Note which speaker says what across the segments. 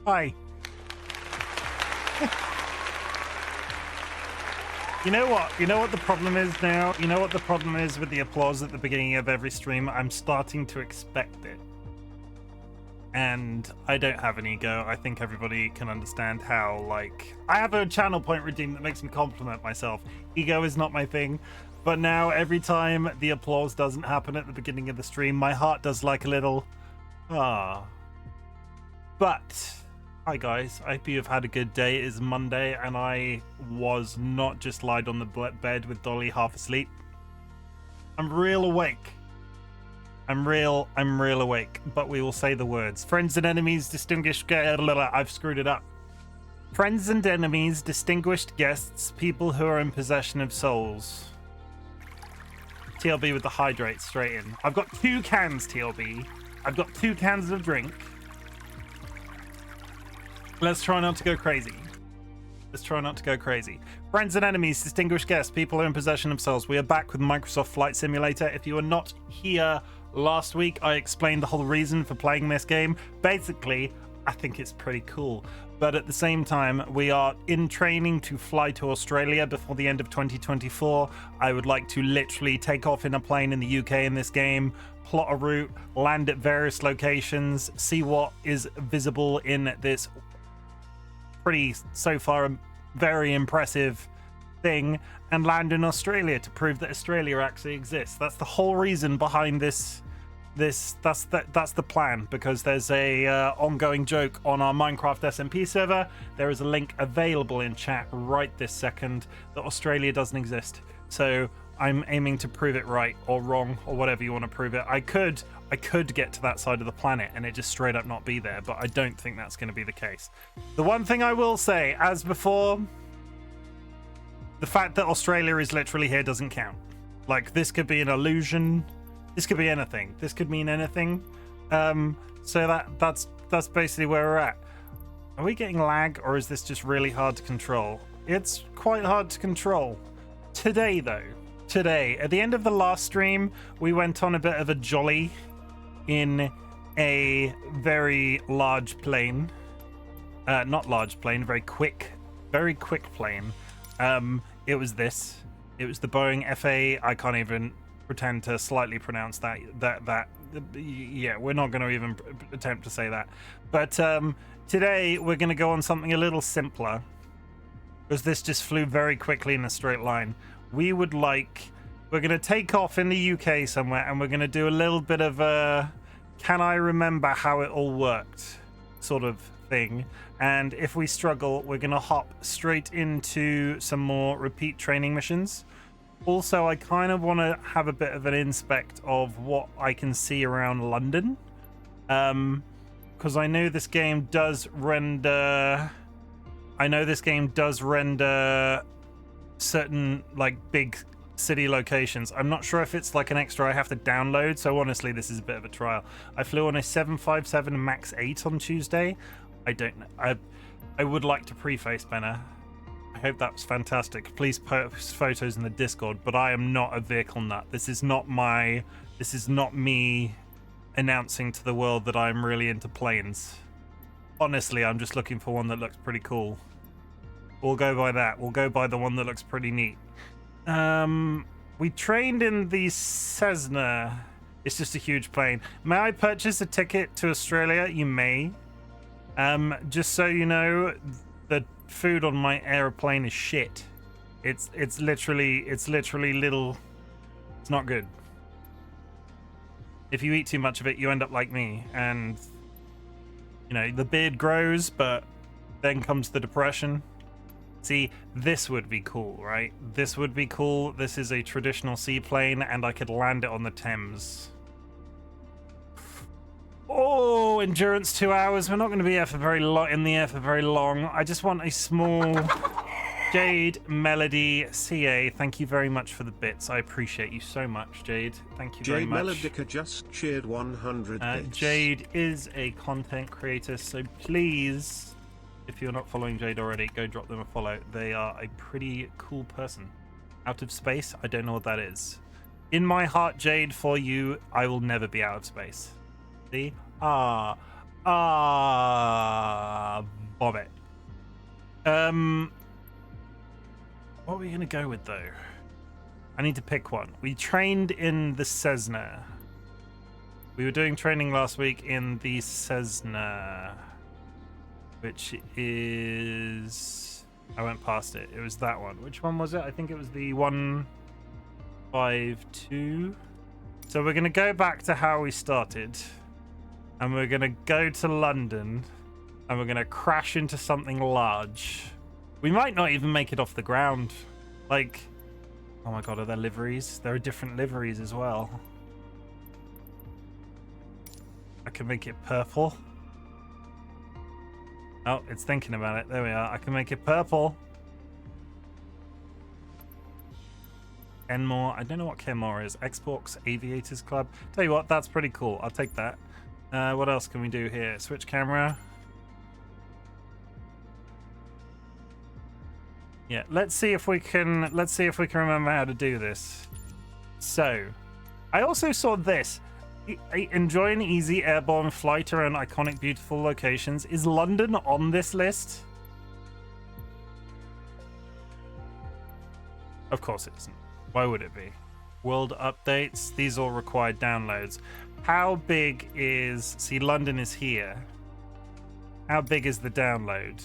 Speaker 1: Hi. You know what? You know what the problem is now? You know what the problem is with the applause at the beginning of every stream? I'm starting to expect it. And I don't have an ego. I think everybody can understand how, like, I have a channel point routine that makes me compliment myself. Ego is not my thing. But now every time the applause doesn't happen at the beginning of the stream, my heart does like a little, ah. But hi guys, I hope you've had a good day. It is Monday and I was not just lied on the bed with Dolly half asleep. I'm real awake. I'm real awake, but we will say the words. Friends and enemies, distinguished I've screwed it up. Friends and enemies, distinguished guests, people who are in possession of souls. TLB with the hydrate straight in. I've got 2 cans, TLB. I've got 2 cans of drink. Let's try not to go crazy. Let's try not to go crazy. Friends and enemies, distinguished guests, people who are in possession of souls. We are back with Microsoft Flight Simulator. If you were not here last week, I explained the whole reason for playing this game. Basically, I think it's pretty cool. But at the same time, we are in training to fly to Australia before the end of 2024. I would like to literally take off in a plane in the UK in this game, plot a route, land at various locations, see what is visible in this pretty, so far, very impressive thing, and land in Australia to prove that Australia actually exists. That's the whole reason behind this. That's the plan, because there's a ongoing joke on our Minecraft SMP server. There is a link available in chat right this second that Australia doesn't exist. So I'm aiming to prove it right or wrong or whatever you want to prove it. I could get to that side of the planet and it just straight up not be there, but I don't think that's going to be the case. The one thing I will say, as before, the fact that Australia is literally here doesn't count. Like, this could be an illusion. This could be anything. This could mean anything. So that's basically where we're at. Are we getting lag, or is this just really hard to control? It's quite hard to control. Today, though. Today, at the end of the last stream, we went on a bit of a jolly in a very large plane. Not large plane, very quick plane. It was this. It was the Boeing FA. I can't even pretend to slightly pronounce that. Yeah, we're not going to even attempt to say that. But today we're going to go on something a little simpler, because this just flew very quickly in a straight line. We're going to take off in the UK somewhere, and we're going to do a little bit of a can I remember how it all worked sort of thing. And if we struggle, we're going to hop straight into some more repeat training missions. Also, I kind of want to have a bit of an inspect of what I can see around London. Because I know this game does render certain, like, big city locations. I'm not sure if it's like an extra I have to download, so honestly this is a bit of a trial. I flew on a 757 Max 8 on Tuesday. I don't know. I would like to preface, Benna, I hope that was fantastic. Please post photos in the Discord, but I am not a vehicle nut. This is not me announcing to the world that I'm really into planes. Honestly, I'm just looking for one that looks pretty cool. We'll go by that. We'll go by the one that looks pretty neat. We trained in the Cessna. It's just a huge plane. May I purchase a ticket to Australia? You may. Just so you know, the food on my airplane is shit. It's literally little. It's not good. If you eat too much of it, you end up like me, and you know, the beard grows, but then comes the depression. See, this would be cool, right? This would be cool. This is a traditional seaplane, and I could land it on the Thames. Oh, endurance 2 hours. We're not going to be here for in the air for very long. I just want a small Jade Melody CA. Thank you very much for the bits. I appreciate you so much, Jade. Thank you very much.
Speaker 2: Jade Melodica just cheered 100 bits.
Speaker 1: Jade is a content creator, so please, if you're not following Jade already, go drop them a follow. They are a pretty cool person. Out of space, I don't know what that is. In my heart, Jade, for you, I will never be out of space. See? Vomit. What are we gonna go with though? I need to pick one. We trained in the Cessna. We were doing training last week in the Cessna, which is... I went past it. It was that one. Which one was it? I think it was the 152. So we're going to go back to how we started. And we're going to go to London. And we're going to crash into something large. We might not even make it off the ground. Like... Oh my god, are there liveries? There are different liveries as well. I can make it purple. Oh, it's thinking about it. There we are. I can make it purple. Kenmore. I don't know what Kenmore is. Xbox Aviators Club. Tell you what, that's pretty cool. I'll take that. What else can we do here? Switch camera. Yeah, let's see if we can remember how to do this. So, I also saw this. Enjoy an easy airborne flight around iconic, beautiful locations. Is London on this list? Of course it isn't. Why would it be? World updates. These all require downloads. How big is... See, London is here. How big is the download?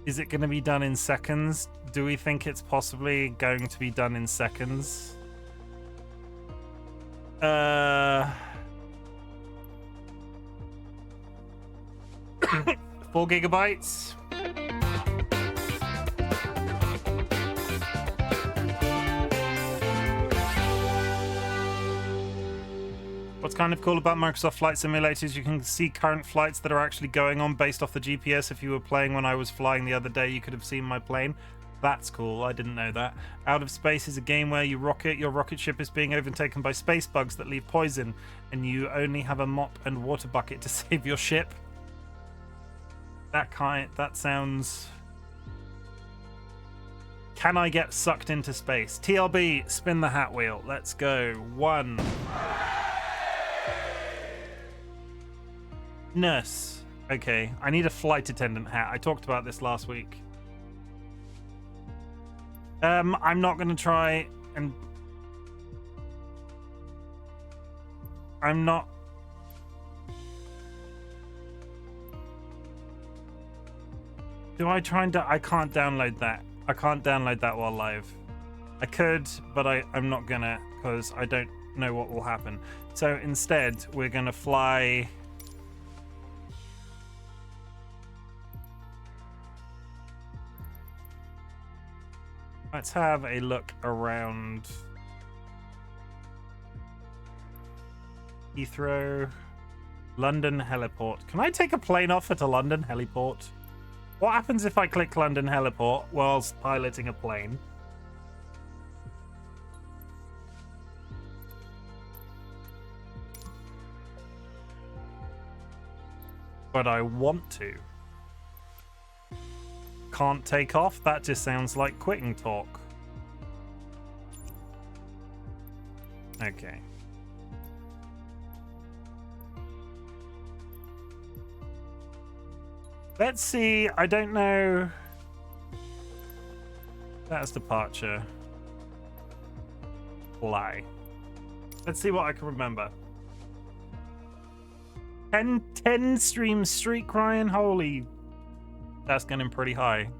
Speaker 1: Is it going to be done in seconds? Do we think it's possibly going to be done in seconds? 4 gigabytes. What's kind of cool about Microsoft Flight Simulators, you can see current flights that are actually going on based off the GPS. If you were playing when I was flying the other day, you could have seen my plane. That's cool. I didn't know that. Out of Space is a game where you rocket. Your rocket ship is being overtaken by space bugs that leave poison, and you only have a mop and water bucket to save your ship. That sounds... Can I get sucked into space? TLB, spin the hat wheel. Let's go. 1. Nurse. Okay, I need a flight attendant hat. I talked about this last week. I'm not going to try and... I'm not... Do I try and... I can't download that. I can't download that while live. I could, but I'm not gonna, because I don't know what will happen. So instead, we're going to fly... Let's have a look around Heathrow, London Heliport. Can I take a plane off at a London Heliport? What happens if I click London Heliport whilst piloting a plane? But I want to. Can't take off? That just sounds like quitting talk. Okay. Let's see. I don't know. That's departure. Fly. Let's see what I can remember. 10 stream streak, Ryan. Holy. That's getting pretty high.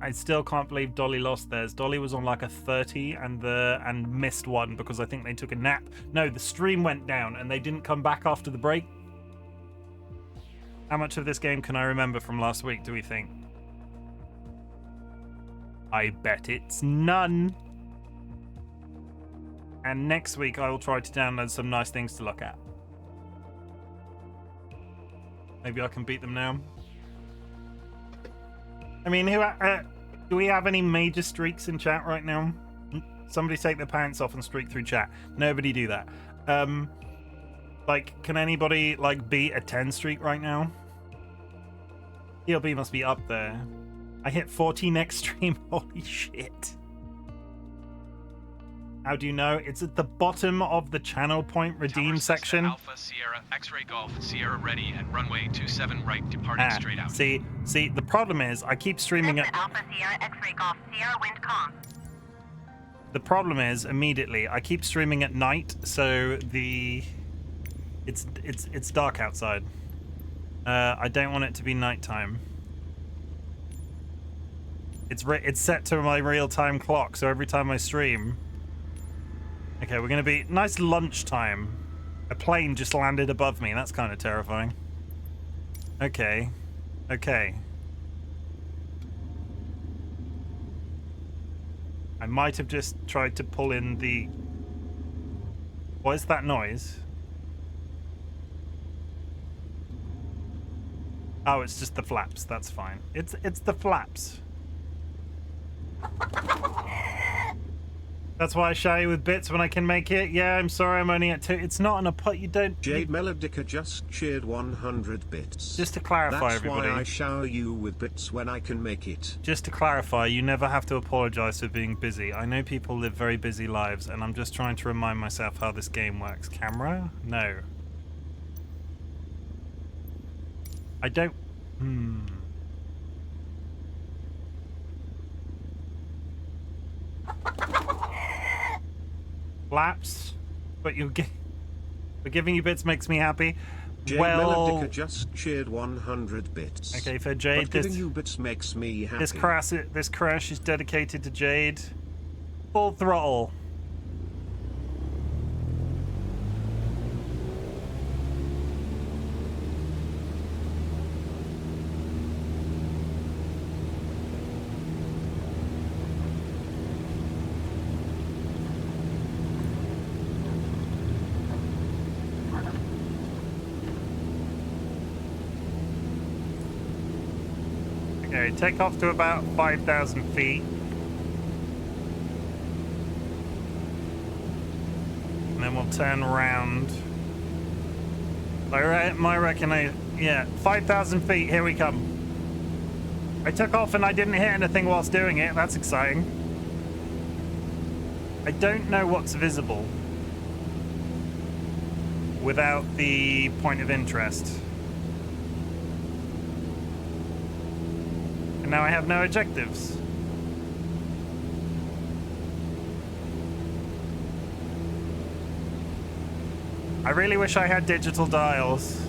Speaker 1: I still can't believe Dolly lost theirs. Dolly was on like a 30 and missed one because I think they took a nap. No, the stream went down and they didn't come back after the break. How much of this game can I remember from last week, do we think? I bet it's none. And next week I will try to download some nice things to look at. Maybe I can beat them now. I mean, do we have any major streaks in chat right now? Somebody take their pants off and streak through chat. Nobody do that. Like, can anybody, like, beat a 10 streak right now? TLB must be up there. I hit 40 next stream. Holy shit. How do you know? It's at the bottom of the channel point redeem section.
Speaker 3: Alpha Sierra X-ray Golf Sierra ready and runway 27 right departing straight out.
Speaker 1: See, the problem is I keep streaming at
Speaker 4: Alpha Sierra X-ray Golf Sierra wind calm.
Speaker 1: the problem is immediately I keep streaming at night, so it's dark outside. I don't want it to be nighttime. It's set to my real-time clock, so every time I stream. Okay, we're gonna be nice lunchtime. A plane just landed above me. That's kind of terrifying. Okay. Okay. I might have just tried to pull in the... What is that noise? Oh, it's just the flaps. That's fine. It's the flaps. That's why I shy with bits when I can make it. Yeah, I'm sorry, I'm only at 2. It's not on a put. You don't.
Speaker 2: Jade Melodica just cheered 100 bits.
Speaker 1: Just to clarify,
Speaker 2: That's
Speaker 1: everybody.
Speaker 2: why I shower you with bits when I can make it.
Speaker 1: Just to clarify, you never have to apologize for being busy. I know people live very busy lives, and I'm just trying to remind myself how this game works. Camera? No. I don't. Flaps, but giving you bits makes me happy.
Speaker 2: Jade Melodica just cheered 100 bits.
Speaker 1: Okay, for Jade,
Speaker 2: but giving you bits makes me happy.
Speaker 1: This crash is dedicated to Jade. Full throttle. Okay, take off to about 5,000 feet. And then we'll turn around. I reckon yeah, 5,000 feet, here we come. I took off and I didn't hit anything whilst doing it, that's exciting. I don't know what's visible without the point of interest. Now I have no objectives. I really wish I had digital dials.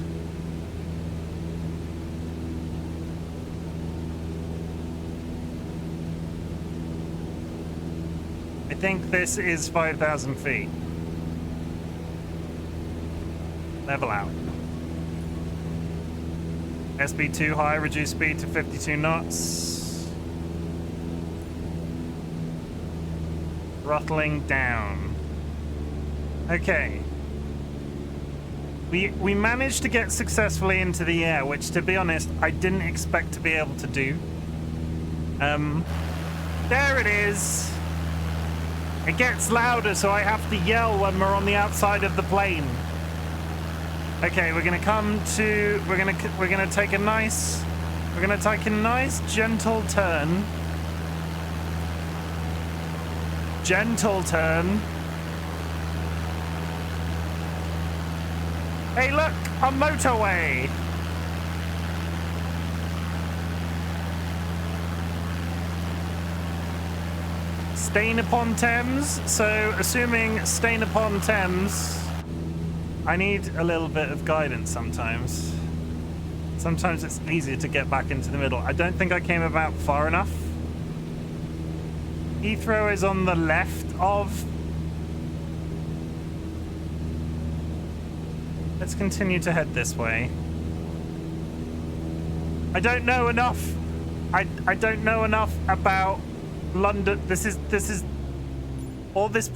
Speaker 1: I think this is 5,000 feet. Level out. SB too high, reduce speed to 52 knots. Throttling down. Okay. We managed to get successfully into the air, which, to be honest, I didn't expect to be able to do. There it is. It gets louder, so I have to yell when we're on the outside of the plane. Okay, we're gonna come to. We're gonna take a nice gentle turn. Gentle turn. Hey, look, a motorway. Staine-upon-Thames. So, assuming Staine-upon-Thames. I need a little bit of guidance sometimes. Sometimes it's easier to get back into the middle. I don't think I came about far enough. Heathrow is on the left of... Let's continue to head this way. I don't know enough. I don't know enough about London. This is all this...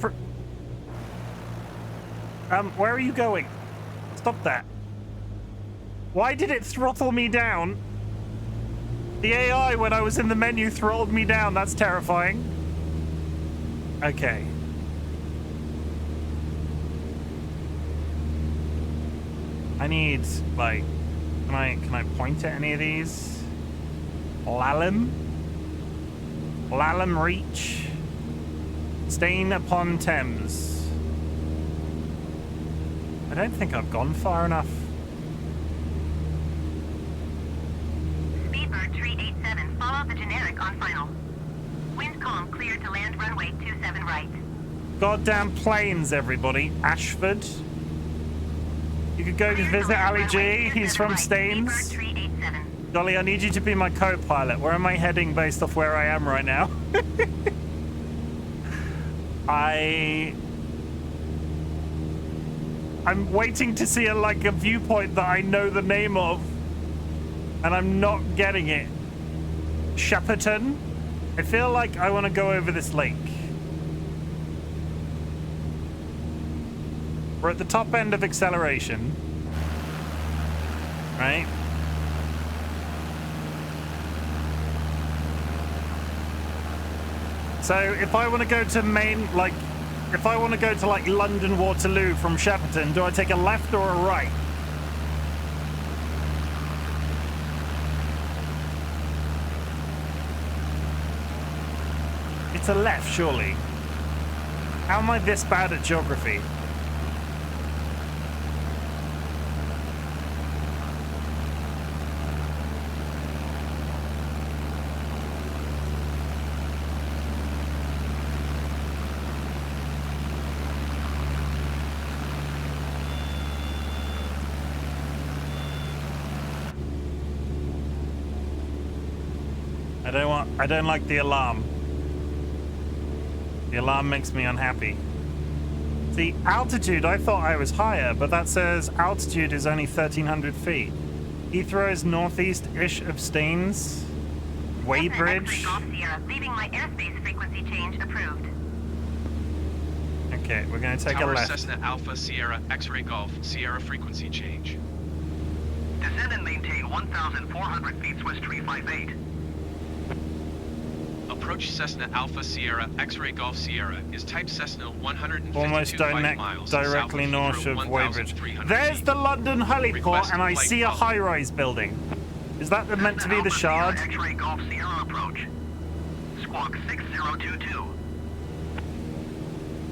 Speaker 1: where are you going? Stop that. Why did it throttle me down? The AI, when I was in the menu, throttled me down. That's terrifying. Okay. I need, like, can I point at any of these? Laleham? Laleham Reach? Stain upon Thames. I don't think I've gone far enough.
Speaker 4: Speedbird 387, follow the generic on final. Wind calm, clear to land runway 27 right.
Speaker 1: Goddamn planes, everybody. Ashford. You could go
Speaker 4: Clear
Speaker 1: visit
Speaker 4: to land
Speaker 1: Ali
Speaker 4: runway
Speaker 1: G. He's
Speaker 4: 27
Speaker 1: from
Speaker 4: right.
Speaker 1: Staines.
Speaker 4: Speedbird 387.
Speaker 1: Dolly, I need you to be my co-pilot. Where am I heading based off where I am right now? I'm waiting to see a viewpoint that I know the name of, and I'm not getting it. Shepperton? I feel like I want to go over this lake. We're at the top end of acceleration, right? So if I want to go to if I want to go to London Waterloo from Shepperton, do I take a left or a right? It's a left, surely. How am I this bad at geography? I don't like the alarm. The alarm makes me unhappy. See, altitude, I thought I was higher, but that says altitude is only 1,300 feet. Heathrow is northeast-ish of Staines. Weybridge.
Speaker 4: Leaving my airspace frequency change approved.
Speaker 1: Okay, we're going to take
Speaker 3: Tower
Speaker 1: a left.
Speaker 3: Cessna Alpha Sierra X-Ray Golf Sierra frequency change.
Speaker 5: Descend and maintain 1,400 feet Swiss 358.
Speaker 3: Approach Cessna Alpha Sierra X-Ray Golf Sierra is type Cessna 152
Speaker 1: Almost
Speaker 3: miles
Speaker 1: directly north of Weybridge. There's the London heliport, and I see a high-rise building. Is that meant to be the Shard?
Speaker 5: X-ray Golf Sierra approach. Squawk 6022.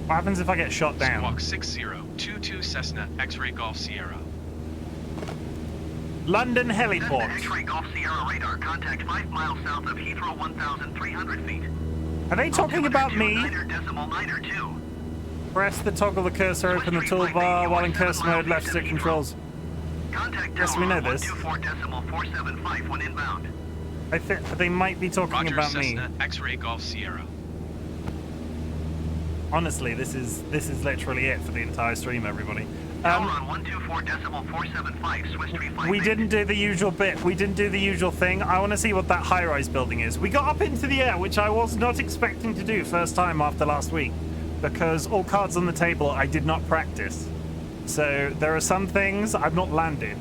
Speaker 1: What happens if I get shot down?
Speaker 3: Squawk 6022 Cessna X-Ray Golf Sierra.
Speaker 1: London
Speaker 5: Cessna
Speaker 1: heliport.
Speaker 5: X-ray Golf Sierra radar. Contact 5 miles south of Heathrow, 1,300 feet.
Speaker 1: Are they talking about me?
Speaker 5: 9.2.
Speaker 1: Press the toggle the cursor, open the toolbar while in cursor mode, left stick controls.
Speaker 5: Contact
Speaker 1: Yes, we know this.
Speaker 5: 124.475 when inbound.
Speaker 1: I think they might be talking
Speaker 3: Roger,
Speaker 1: about me.
Speaker 3: Cessna X-Ray Golf Sierra.
Speaker 1: Honestly, this is literally it for the entire stream, everybody.
Speaker 5: Tower on 124.475 Swiss 358.
Speaker 1: We didn't do the usual bit. We didn't do the usual thing. I want to see what that high-rise building is. We got up into the air, which I was not expecting to do first time after last week, because all cards on the table I did not practice. So there are some things I've not landed.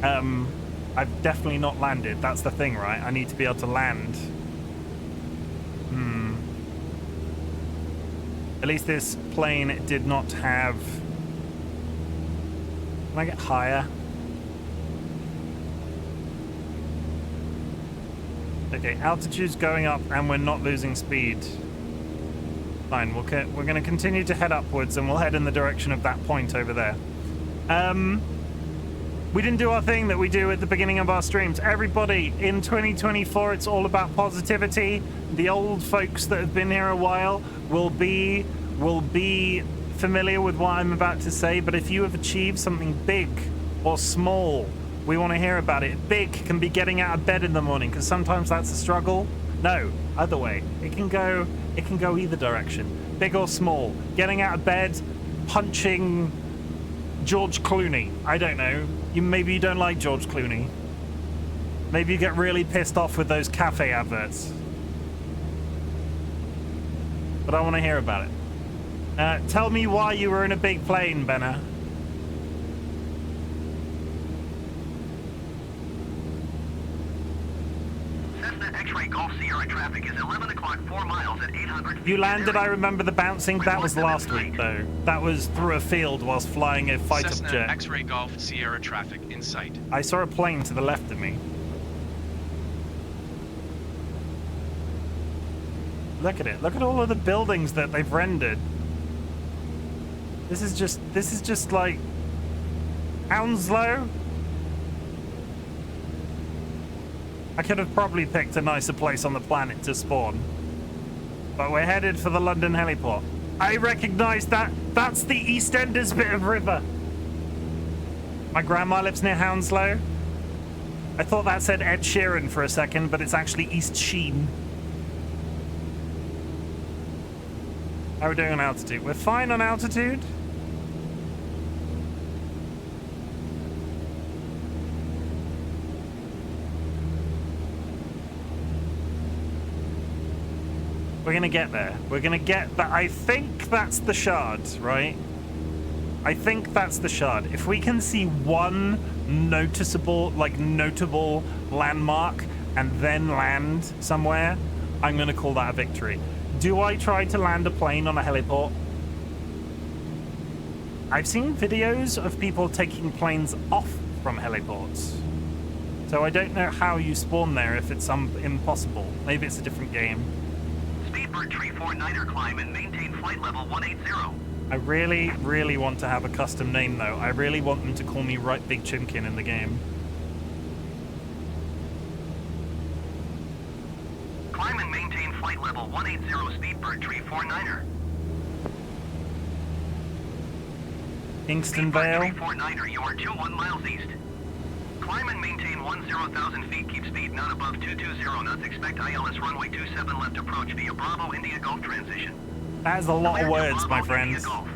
Speaker 1: I've definitely not landed. That's the thing, right? I need to be able to land. At least this plane did not have... Can I get higher? Okay, altitude's going up and we're not losing speed. Fine, we're going to continue to head upwards and we'll head in the direction of that point over there. We didn't do our thing that we do at the beginning of our streams. Everybody, in 2024, it's all about positivity. The old folks that have been here a while will be familiar with what I'm about to say, but if you have achieved something big or small, we want to hear about it. Big can be getting out of bed in the morning, because sometimes that's a struggle. No, other way. It can go either direction. Big or small. Getting out of bed, punching George Clooney. I don't know. Maybe you don't like George Clooney. Maybe you get really pissed off with those cafe adverts. But I want to hear about it. Tell me why you were in a big plane, Benna.
Speaker 5: Cessna X-ray Golf Sierra traffic is 11 o'clock, 4 miles at 800 feet.
Speaker 1: You landed, I remember the bouncing. That was last week, though. That was through a field whilst flying a fighter
Speaker 3: Cessna
Speaker 1: jet.
Speaker 3: X-ray Golf Sierra traffic in sight.
Speaker 1: I saw a plane to the left of me. Look at it. Look at all of the buildings that they've rendered. This is just like Hounslow. I could have probably picked a nicer place on the planet to spawn. But we're headed for the London heliport. I recognize that. That's the EastEnders bit of river. My grandma lives near Hounslow. I thought that said Ed Sheeran for a second, but it's actually East Sheen. How are we doing on altitude? We're fine on altitude. We're gonna get there. We're gonna get that. I think that's the shard, right? I think that's the shard. If we can see one noticeable, like notable landmark and then land somewhere, I'm gonna call that a victory. Do I try to land a plane on a heliport? I've seen videos of people taking planes off from heliports. So I don't know how you spawn there if it's impossible. Maybe it's a different game.
Speaker 5: Speedbird Tree 49er climb and maintain flight level 180.
Speaker 1: I really, really want to have a custom name though. I really want them to call me RightBigChimken in the game.
Speaker 5: Climb and maintain flight level 180 Speedbird Tree 49er.
Speaker 1: Kingston
Speaker 5: Speedbird
Speaker 1: Vale.
Speaker 5: Tree 49er, you are 21 miles east. Climb and maintain 10,000 feet. Keep speed not above 220 knots. Expect ILS runway 27 left approach via Bravo India Golf transition.
Speaker 1: That is a lot of
Speaker 5: Clear to
Speaker 1: words,
Speaker 5: Bravo,
Speaker 1: my friends.
Speaker 5: India Golf.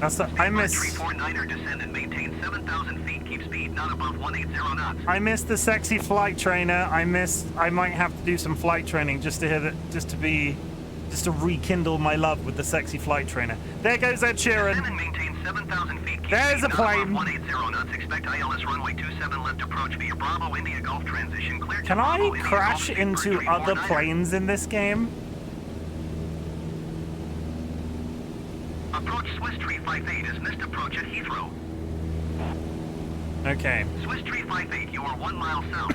Speaker 1: That's the, I miss.
Speaker 5: 349er descend and maintain 7,000 feet. Keep speed not above 180 knots.
Speaker 1: I miss the sexy flight trainer. I might have to do some flight training just to hear that, just to rekindle my love with the sexy flight trainer. There goes Ed Sheeran.
Speaker 5: Descend and maintain 7,000 feet. Keep
Speaker 1: There's
Speaker 5: speed
Speaker 1: a
Speaker 5: not
Speaker 1: plane.
Speaker 5: above 180 knots. Expect ILS runway 27 left approach via Bravo India Golf transition. Clear to
Speaker 1: Can I
Speaker 5: Bravo India
Speaker 1: crash
Speaker 5: Golf,
Speaker 1: into
Speaker 5: Speedbird
Speaker 1: other
Speaker 5: 349er.
Speaker 1: planes in this game?
Speaker 5: Approach Swiss Tree 58 is missed approach at Heathrow.
Speaker 1: Okay.
Speaker 5: Swiss Tree 58, you are 1 mile south.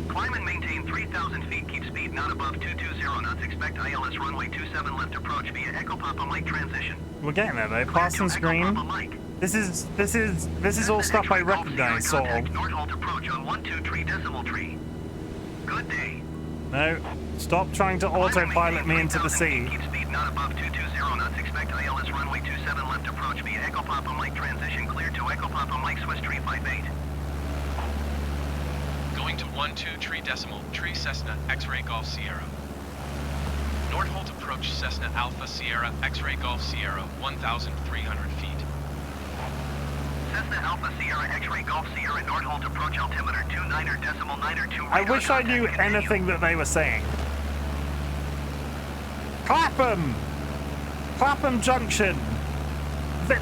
Speaker 5: Climb and maintain 3,000 feet. Keep speed not above 220 knots. Expect ILS runway 27 left approach via Echo Papa Mike transition.
Speaker 1: We're getting there though.
Speaker 5: Clear
Speaker 1: Passing
Speaker 5: to Echo
Speaker 1: screen.
Speaker 5: Papa Mike.
Speaker 1: This is all stuff I recognize, sort of.
Speaker 5: Nordholt approach on 123 decimal tree. Good day.
Speaker 1: No. Stop trying to autopilot me into the sea.
Speaker 5: Keep speed not above 220 knots. Expect ILS runway 27 left approach via Echo Papa Mike transition. Clear to Echo Papa Mike Swiss Tree 58.
Speaker 3: Going to 123 decimal, Tree Cessna, X-Ray Golf Sierra. Nordholt approach Cessna Alpha Sierra, X-Ray Golf Sierra, 1,300 feet.
Speaker 5: Cessna Alpha Sierra X-Ray Golf Sierra Nordholt approach altimeter 29er decimal 9er 2
Speaker 1: I
Speaker 5: radar
Speaker 1: wish I knew
Speaker 5: contact, continue.
Speaker 1: anything that they were saying. Clapham! Clapham Junction.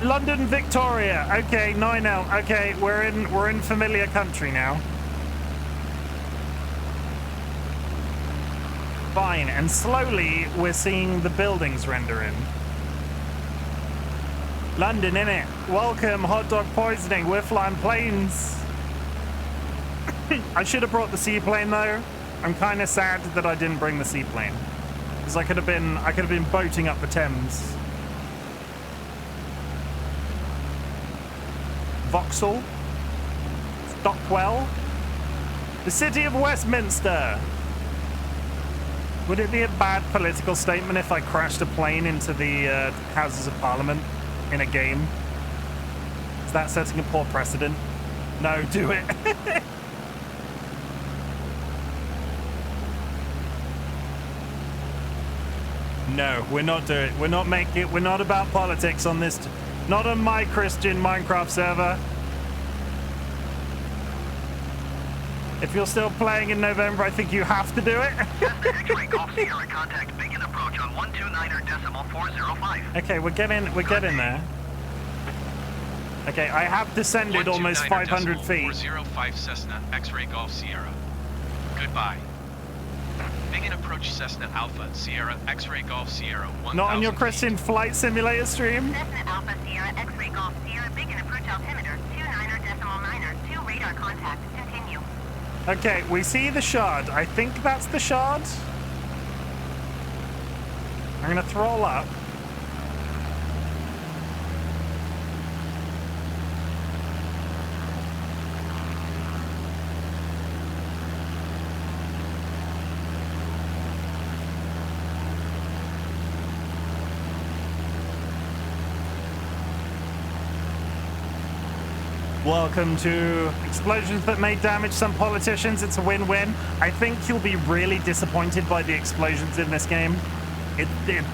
Speaker 1: London Victoria. Okay, 9L. Okay, we're in familiar country now. Fine, and slowly we're seeing the buildings render in. London, innit? Welcome, hot dog poisoning. We're flying planes. I should have brought the seaplane though. I'm kind of sad that I didn't bring the seaplane, because I could have been boating up the Thames. Vauxhall, Stockwell, the city of Westminster. Would it be a bad political statement if I crashed a plane into the Houses of Parliament in a game? Is that setting a poor precedent? No, do it. No, we're not doing it. We're not making it. We're not about politics on this. Not on my Christian Minecraft server. If you're still playing in November, I think you have to do it.
Speaker 5: Cessna X-Ray Golf Sierra contact begin approach on 129er decimal 405.
Speaker 1: Okay, we're getting there. Okay, I have descended almost 500 feet.
Speaker 3: 405 Cessna, X-Ray Golf Sierra. Goodbye. Begin approach Cessna Alpha, Sierra, X-Ray Golf Sierra, 1,000
Speaker 1: Not on your
Speaker 3: feet.
Speaker 1: Christian Flight Simulator stream?
Speaker 4: Cessna Alpha Sierra X-Ray Golf Sierra begin approach altimeter 29er decimal 9er 2 radar contact. Continue.
Speaker 1: Okay, we see the shard. I think that's the shard. I'm gonna throttle up. Welcome to explosions that may damage some politicians. It's a win-win. I think you'll be really disappointed by the explosions in this game.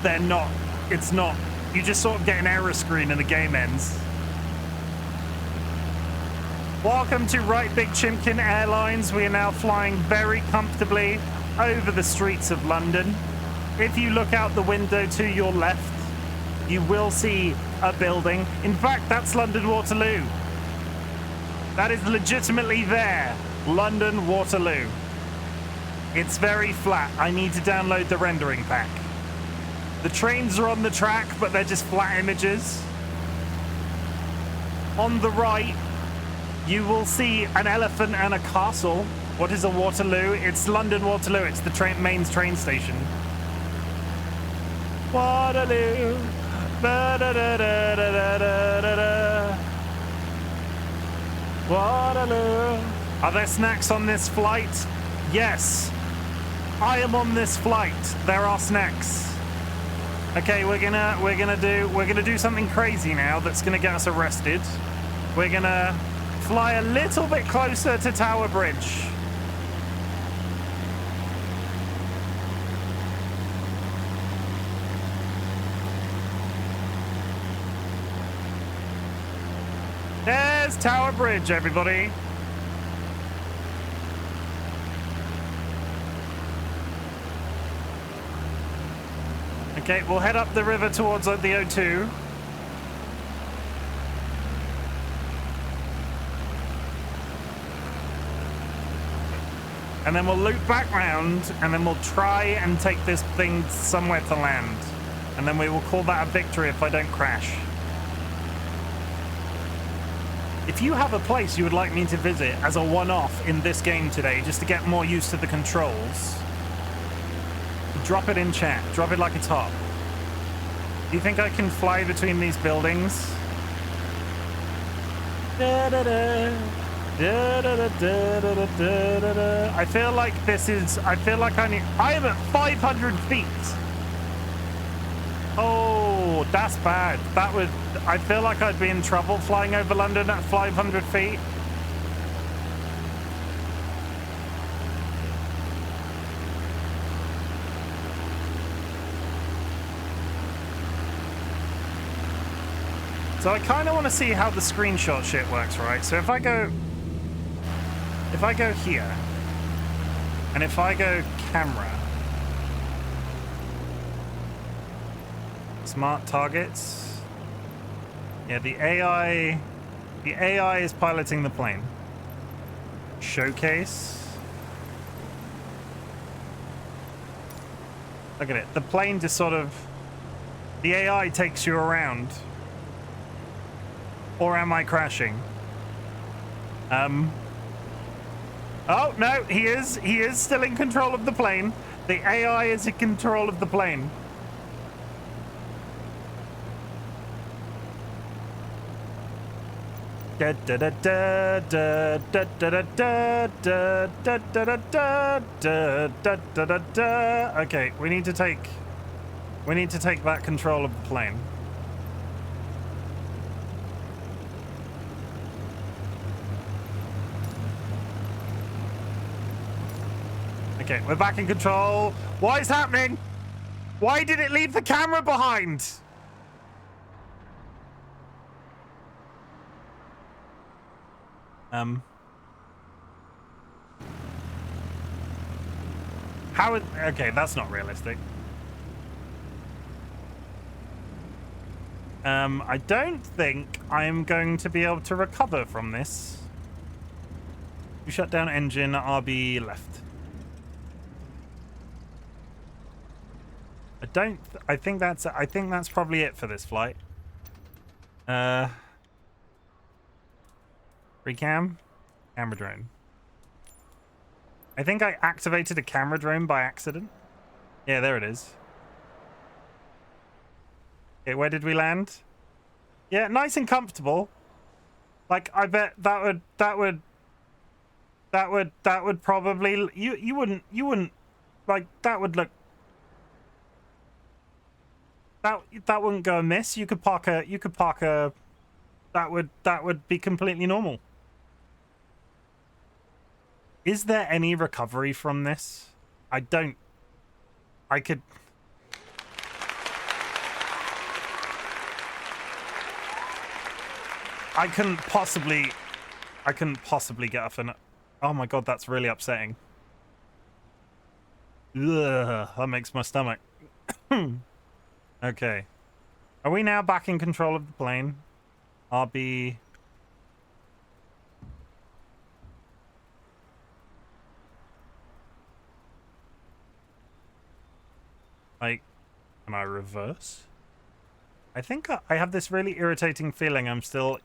Speaker 1: They're not. It's not. You just sort of get an error screen and the game ends. Welcome to RightBigChimken Airlines. We are now flying very comfortably over the streets of London. If you look out the window to your left, you will see a building. In fact, that's London Waterloo. That is legitimately there. London Waterloo. It's very flat. I need to download the rendering pack. The trains are on the track, but they're just flat images. On the right, you will see an elephant and a castle. What is a Waterloo? It's London Waterloo. It's the main train station. Waterloo. Da-da-da-da-da-da-da-da. Waterloo. Are there snacks on this flight? Yes. I am on this flight. There are snacks. Okay, we're gonna do something crazy now that's gonna get us arrested. We're gonna fly a little bit closer to Tower Bridge. There's Tower Bridge, everybody. Okay, we'll head up the river towards the O2. And then we'll loop back round, and then we'll try and take this thing somewhere to land. And then we will call that a victory if I don't crash. If you have a place you would like me to visit as a one-off in this game today, just to get more used to the controls, drop it in chat. Drop it like it's hot. Do you think I can fly between these buildings? I feel like this is... I feel like I am at 500 feet. Oh, that's bad. That would... I feel like I'd be in trouble flying over London at 500 feet. So I kind of want to see how the screenshot shit works, right? So if I go here, and if I go camera, smart targets, yeah, the AI is piloting the plane. Showcase. Look at it. The plane just sort of, the AI takes you around. Or am I crashing? Oh no, he is still in control of the plane. The AI is in control of the plane. Okay, we need to take back control of the plane. Okay, we're back in control. What is happening? Why did it leave the camera behind? How is... Okay, that's not realistic. I don't think I'm going to be able to recover from this. You shut down engine, RB left. I think that's probably it for this flight. Recam? Camera drone. I think I activated a camera drone by accident. Yeah, there it is. Okay, where did we land? Yeah, nice and comfortable. Like, I bet that would probably, you wouldn't, like, that would look, that wouldn't go amiss. You could park a, that would be completely normal. Is there any recovery from this? I couldn't possibly get off an... Oh my god, that's really upsetting. Ugh, that makes my stomach. Okay. Are we now back in control of the plane? RB... Like, can I reverse? I think I have this really irritating feeling I'm still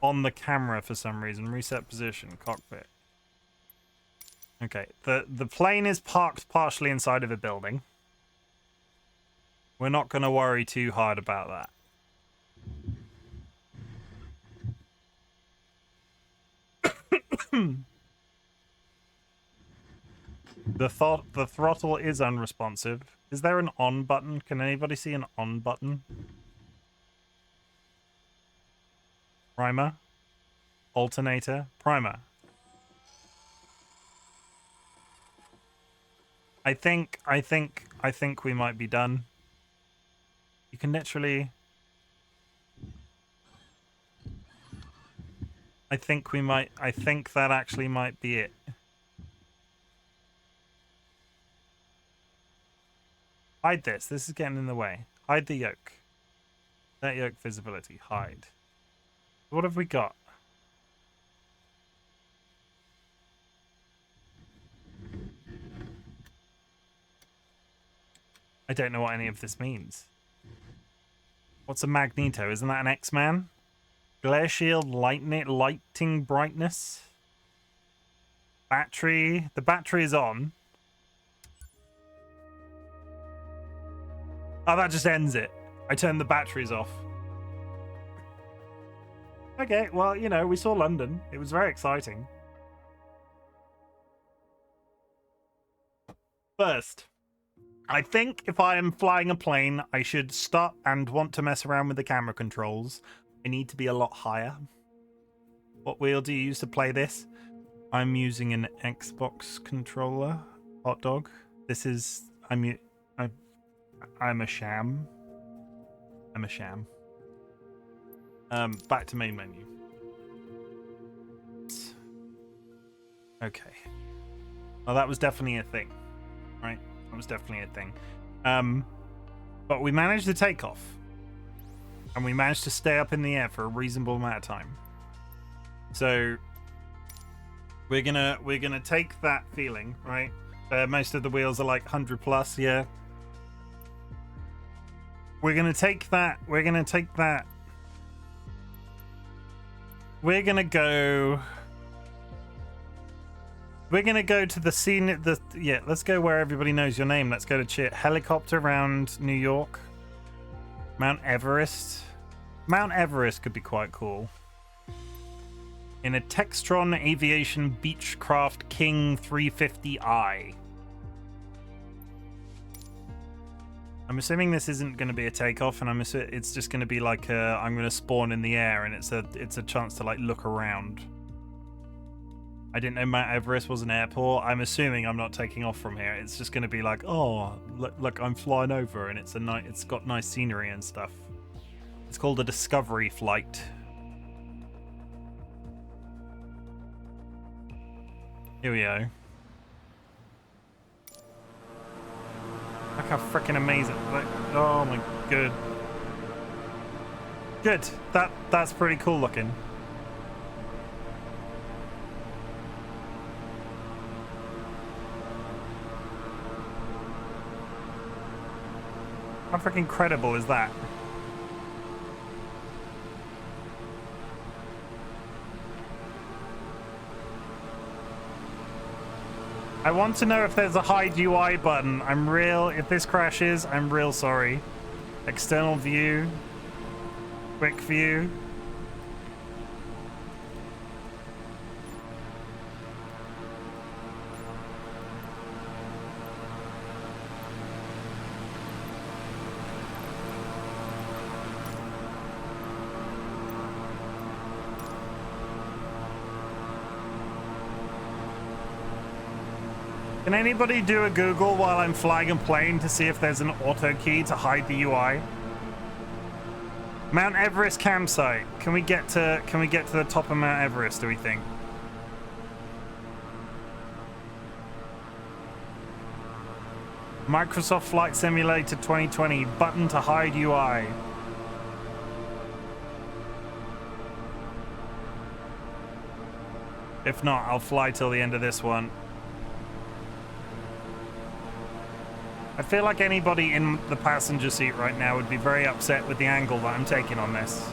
Speaker 1: on the camera for some reason. Reset position, cockpit. Okay, the plane is parked partially inside of a building. We're not going to worry too hard about that. The throttle is unresponsive. Is there an on button? Can anybody see an on button? Primer. Alternator. Primer. I think we might be done. You can literally... I think that actually might be it. Hide this. This is getting in the way. Hide the yoke. That yoke visibility. Hide. What have we got? I don't know what any of this means. What's a magneto? Isn't that an X-Man? Glare shield, lighting brightness. Battery. The battery is on. Oh, that just ends it. I turned the batteries off. Okay, well, you know, we saw London. It was very exciting. First, I think if I am flying a plane, I should stop and want to mess around with the camera controls. I need to be a lot higher. What wheel do you use to play this? I'm using an Xbox controller. Hot dog. This is... I'm a sham. I'm a sham. Back to main menu. Okay. Well, that was definitely a thing. Right? That was definitely a thing. But we managed to take off. And we managed to stay up in the air for a reasonable amount of time. So we're gonna take that feeling, right? Most of the wheels are like 100 plus, yeah. We're gonna take that. We're gonna go to the scene. Let's go where everybody knows your name. Let's go to helicopter around New York. Mount Everest. Mount Everest could be quite cool. In a Textron Aviation Beechcraft King 350i. I'm assuming this isn't going to be a takeoff, and it's just going to be like I'm going to spawn in the air, and it's a chance to like look around. I didn't know Mount Everest was an airport. I'm assuming I'm not taking off from here. It's just going to be like, oh, look, I'm flying over, and it's got nice scenery and stuff. It's called a discovery flight. Here we go. Look how freaking amazing! Like, oh my god. Good. That's pretty cool looking. How freaking credible is that? I want to know if there's a hide UI button. If this crashes, I'm real sorry. External view. Quick view. Can anybody do a Google while I'm flying a plane to see if there's an auto key to hide the UI? Mount Everest campsite. Can we get to the top of Mount Everest, do we think? Microsoft Flight Simulator 2020 button to hide UI. If not, I'll fly till the end of this one. I feel like anybody in the passenger seat right now would be very upset with the angle that I'm taking on this.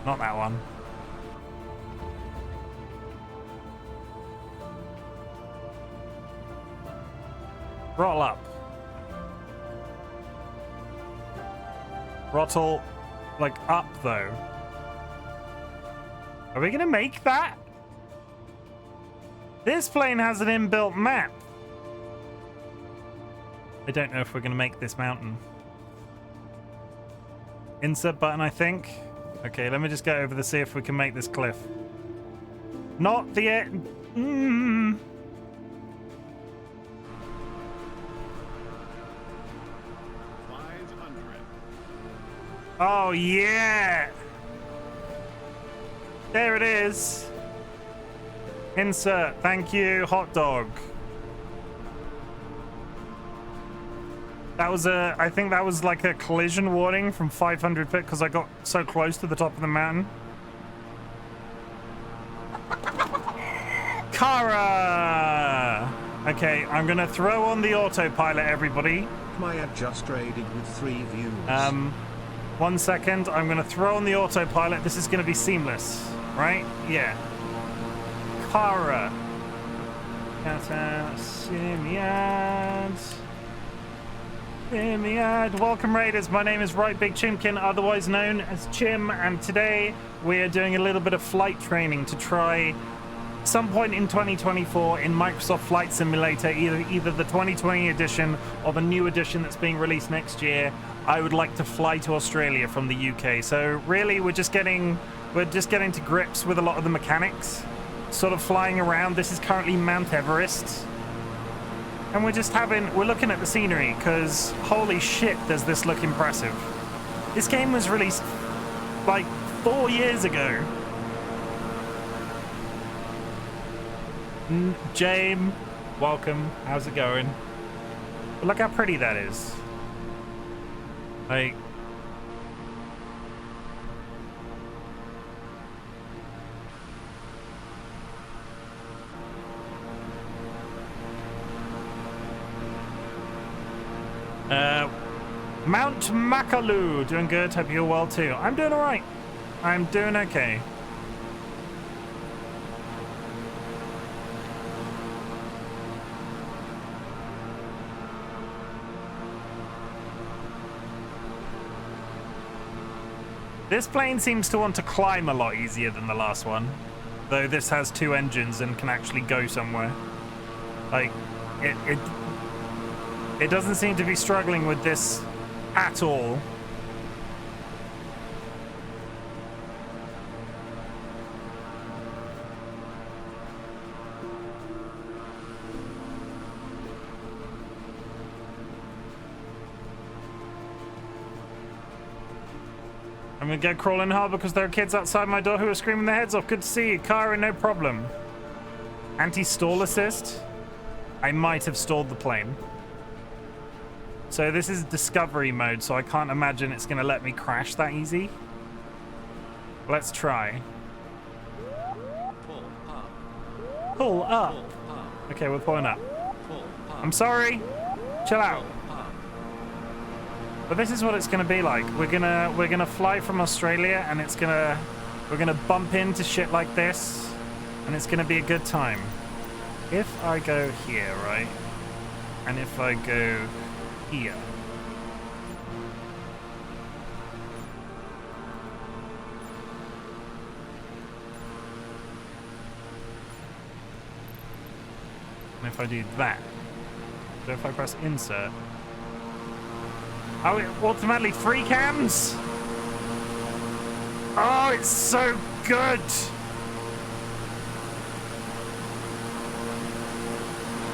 Speaker 1: Not that one. Throttle up. Throttle, like, up, though. Are we gonna make that? This plane has an inbuilt map. I don't know if we're gonna make this mountain. Insert button, I think. Okay, let me just go over to see if we can make this cliff. Not the end.
Speaker 6: 500.
Speaker 1: Oh, yeah. There it is. Insert. Thank you, hot dog. That was I think that was like a collision warning from 500 feet because I got so close to the top of the mountain. Kara! Okay, I'm gonna throw on the autopilot, everybody.
Speaker 2: Maya just raided with 3 views.
Speaker 1: 1 second. I'm gonna throw on the autopilot. This is gonna be seamless, right? Yeah. Kara. Simiad. Welcome, Raiders. My name is RightBigChimken, otherwise known as Chim, and today we are doing a little bit of flight training to try some point in 2024 in Microsoft Flight Simulator, either the 2020 edition or the new edition that's being released next year. I would like to fly to Australia from the UK. So really, we're just getting to grips with a lot of the mechanics. Sort of flying around. This is currently Mount Everest. And we're looking at the scenery because holy shit, does this look impressive. This game was released like 4 years ago. James, welcome. How's it going? But look how pretty that is. Like, Mount Makalu, doing good. Hope you're well too. I'm doing all right. I'm doing okay. This plane seems to want to climb a lot easier than the last one, though this has 2 engines and can actually go somewhere. Like, it doesn't seem to be struggling with this at all. I'm gonna go crawling hard because there are kids outside my door who are screaming their heads off. Good to see you, Kara, no problem. Anti-stall assist? I might have stalled the plane. So this is discovery mode, so I can't imagine it's gonna let me crash that easy. Let's try.
Speaker 6: Pull up.
Speaker 1: Pull up.
Speaker 6: Pull up.
Speaker 1: Okay, we're pulling up.
Speaker 6: Pull up.
Speaker 1: I'm sorry. Chill out.
Speaker 6: Pull up.
Speaker 1: But this is what it's gonna be like. We're gonna fly from Australia, and we're gonna bump into shit like this, and it's gonna be a good time. If I go here, right? And if I go here. And if I do that. So if I press insert. Oh, it automatically free cams? Oh, it's so good!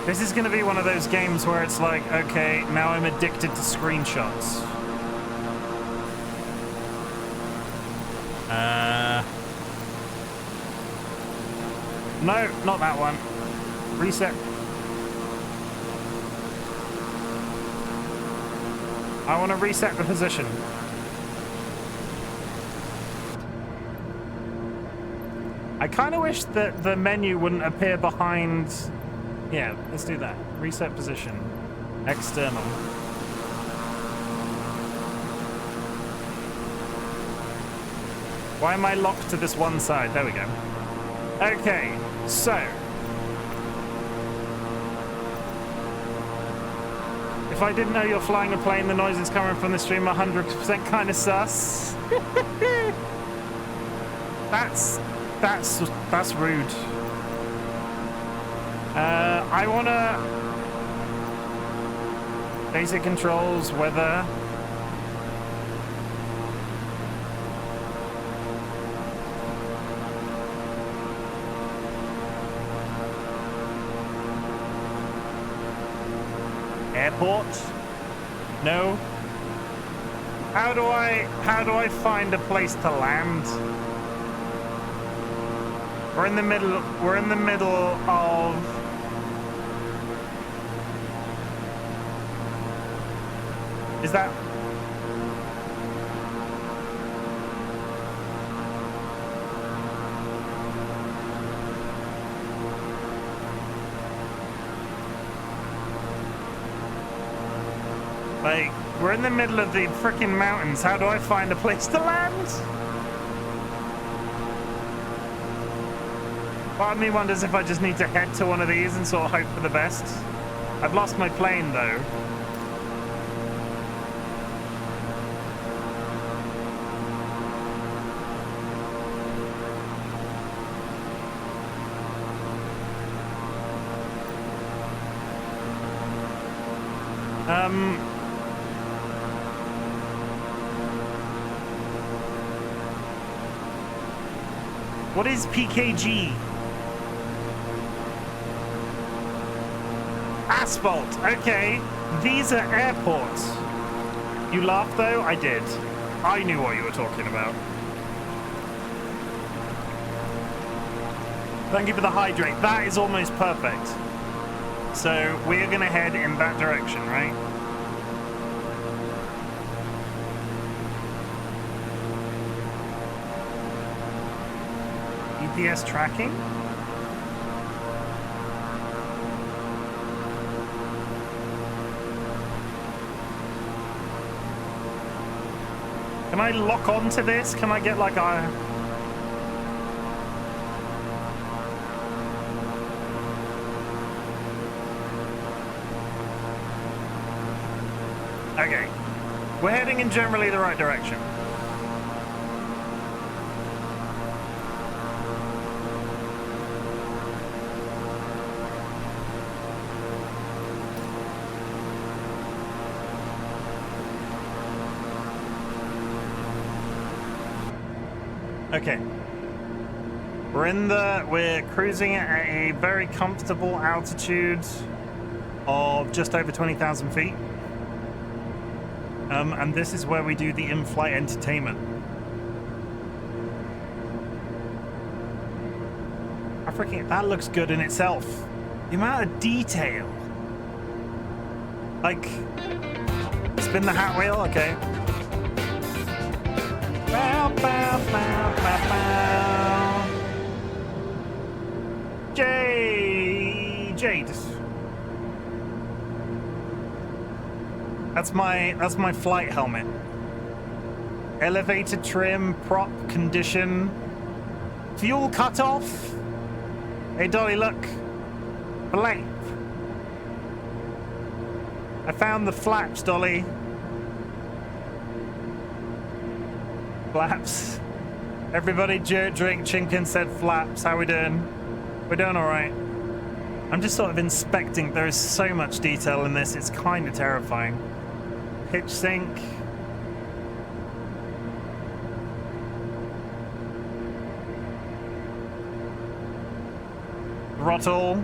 Speaker 1: This is going to be one of those games where it's like, okay, now I'm addicted to screenshots. No, not that one. Reset. I want to reset the position. I kind of wish that the menu wouldn't appear behind... Yeah, let's do that. Reset position. External. Why am I locked to this one side? There we go. Okay, so... If I didn't know you're flying a plane, the noises coming from the stream are 100% kind of sus. That's rude. I wanna... Basic controls, weather. Airport? No. How do I find a place to land? We're in the middle of... Is that... Like, we're in the middle of the frickin' mountains. How do I find a place to land? Part of me wonders if I just need to head to one of these and sort of hope for the best. I've lost my plane, though. What is PKG? Asphalt. Okay. These are airports. You laughed though? I did. I knew what you were talking about. Thank you for the hydrate. That is almost perfect. So we're going to head in that direction, right? GPS tracking? Can I lock onto this? Can I get like a... Okay. We're heading in generally the right direction. Okay. We're cruising at a very comfortable altitude of just over 20,000 feet. And this is where we do the in-flight entertainment. That looks good in itself. The amount of detail. Like, spin the hat wheel, okay. Bow, bow, bow, bow, bow. Jade. That's my flight helmet. Elevator trim, prop condition, fuel cutoff. Hey Dolly, look. Blank. I found the flaps, Dolly. Flaps. Everybody drink. Chimken said flaps. How we doing? We're doing all right. I'm just sort of inspecting. There is so much detail in this. It's kind of terrifying. Pitch sink. Throttle.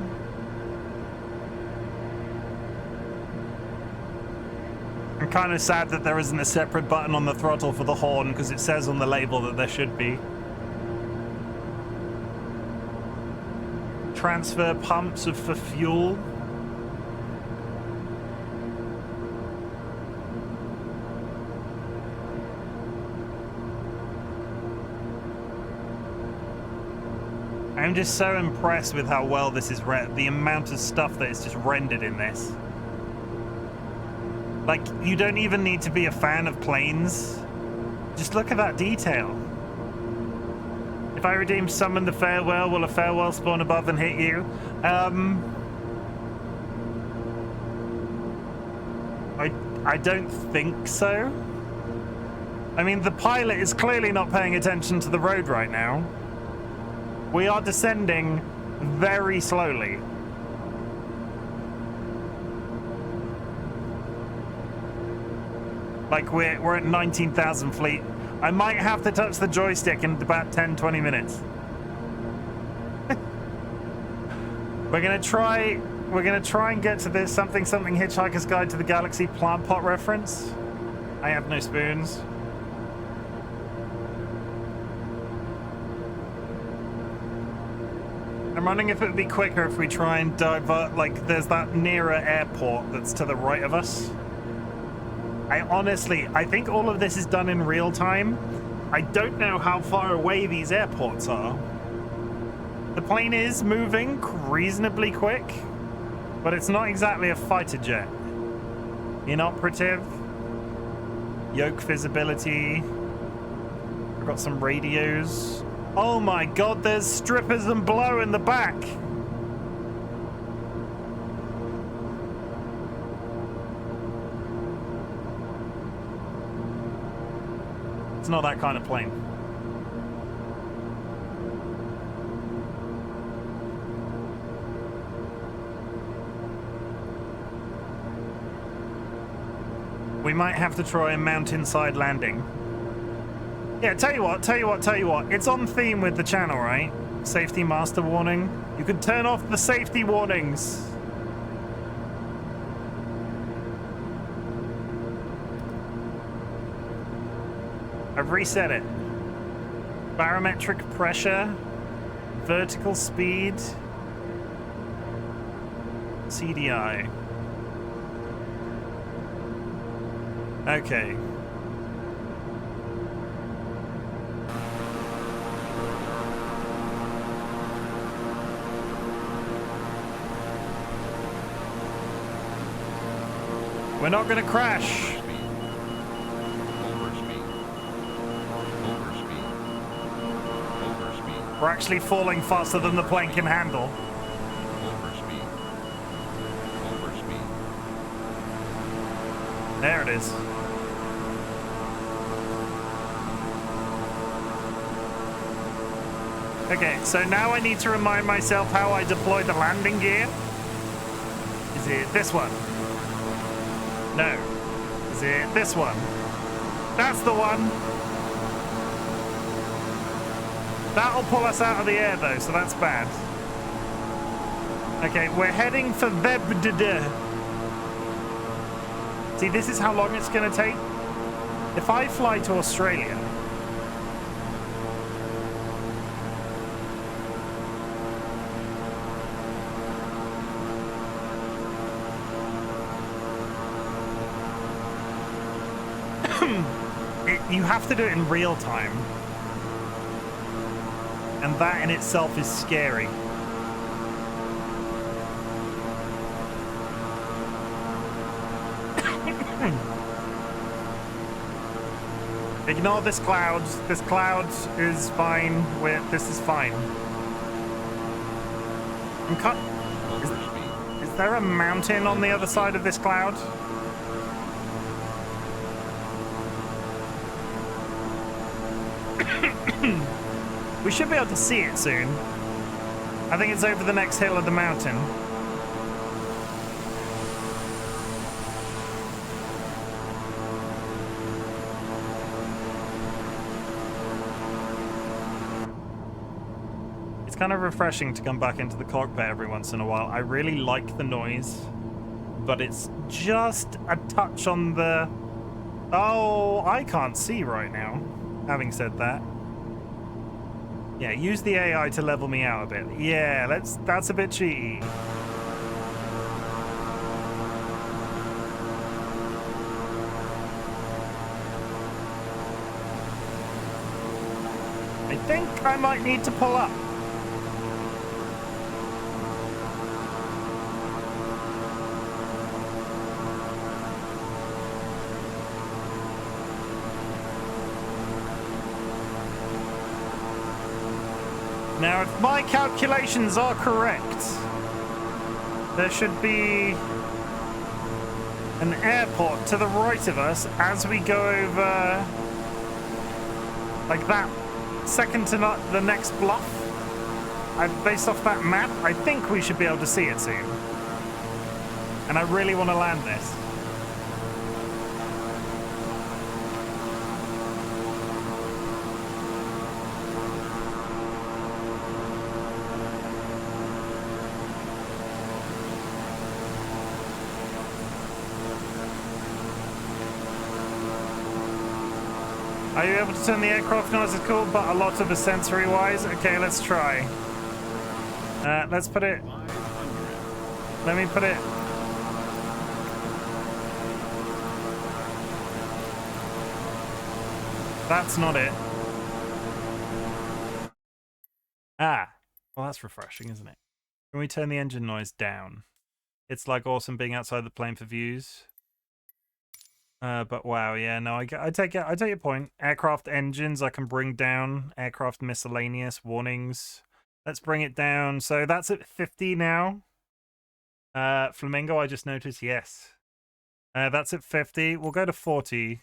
Speaker 1: I'm kind of sad that there isn't a separate button on the throttle for the horn because it says on the label that there should be. Transfer pumps for fuel. I'm just so impressed with how well this is the amount of stuff that is just rendered in this. Like, you don't even need to be a fan of planes. Just look at that detail. If I redeem summon the farewell, will a farewell spawn above and hit you? I don't think so. I mean, the pilot is clearly not paying attention to the road right now. We are descending very slowly. Like we're at 19,000 feet. I might have to touch the joystick in about 10-20 minutes. We're gonna try and get to this something Hitchhiker's Guide to the Galaxy plant pot reference. I have no spoons. I'm wondering if it would be quicker if we try and divert, like there's that nearer airport that's to the right of us. I think all of this is done in real time. I don't know how far away these airports are. The plane is moving reasonably quick, but it's not exactly a fighter jet. Inoperative. Yoke visibility. I've got some radios. Oh my god, there's strippers and blow in the back. It's not that kind of plane. We might have to try a mountainside landing. Yeah, tell you what. It's on theme with the channel, right? Safety master warning. You can turn off the safety warnings. I've reset it. Barometric pressure, vertical speed, CDI. Okay. We're not going to crash. We're actually falling faster than the plane can handle. There it is. Okay, so now I need to remind myself how I deploy the landing gear. Is it this one? No. Is it this one? That's the one. That'll pull us out of the air though, so that's bad. Okay, we're heading for Vebdede. See, this is how long it's gonna take. If I fly to Australia, you have to do it in real time. And that in itself is scary. Ignore this cloud. This cloud is fine. This is fine. Is there a mountain on the other side of this cloud? We should be able to see it soon. I think it's over the next hill of the mountain. It's kind of refreshing to come back into the cockpit every once in a while. I really like the noise, but it's just a touch on the... Oh, I can't see right now, having said that. Yeah, use the AI to level me out a bit. Yeah, that's a bit cheaty. I think I might need to pull up. Now, if my calculations are correct, there should be an airport to the right of us as we go over, like that, second to not the next bluff. Based off that map, I think we should be able to see it soon. And I really want to land this. Are you able to turn the aircraft noise? It's cool, but a lot of the sensory wise. Okay, let's try. Let's put it. Let me put it. That's not it. Ah, well, that's refreshing, isn't it? Can we turn the engine noise down? It's like awesome being outside the plane for views. But wow, yeah, no, I take your point. Aircraft engines I can bring down. Aircraft miscellaneous warnings. Let's bring it down. So that's at 50 now. Flamingo, I just noticed, yes. That's at 50. We'll go to 40.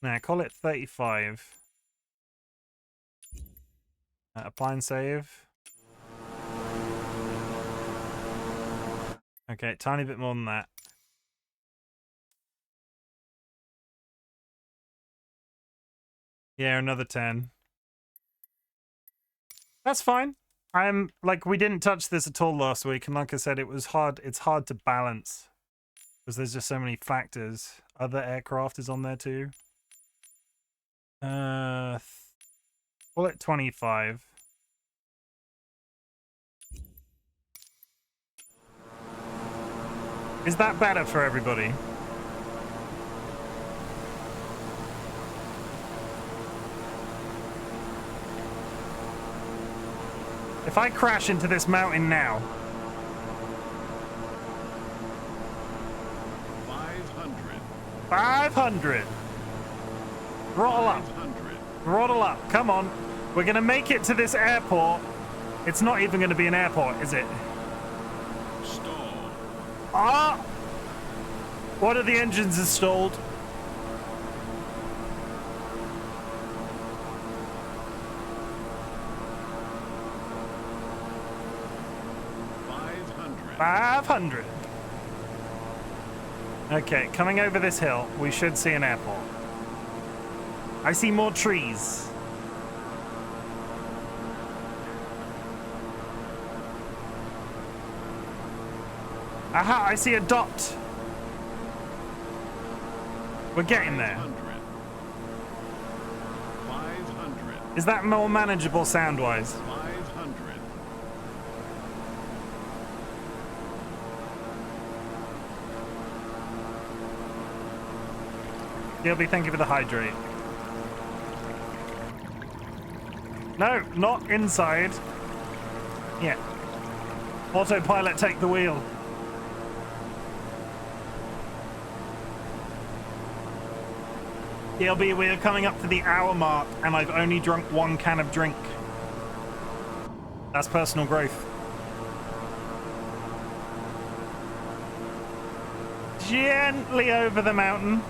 Speaker 1: Now, call it 35. Apply and save. Okay, tiny bit more than that. Yeah, another 10. That's fine. I'm like, we didn't touch this at all last week, and like I said, it was hard. It's hard to balance because there's just so many factors. Other aircraft is on there too. Call it 25. Is that better for everybody? If I crash into this mountain now...
Speaker 6: 500.
Speaker 1: 500! Throttle up.
Speaker 6: 500.
Speaker 1: Throttle up. Come on. We're going to make it to this airport. It's not even going to be an airport, is it?
Speaker 6: Stall.
Speaker 1: Ah! One of the engines is stalled. $500. Okay, coming over this hill, we should see an airport. I see more trees. Aha, I see a dot. We're getting there.
Speaker 6: 500.
Speaker 1: Is that more manageable sound-wise?
Speaker 6: 500.
Speaker 1: Gilby, thank you for the hydrate. No, not inside. Yeah. Autopilot, take the wheel. Gilby, we are coming up to the hour mark, and I've only drunk 1 can of drink. That's personal growth. Did gently over the mountain.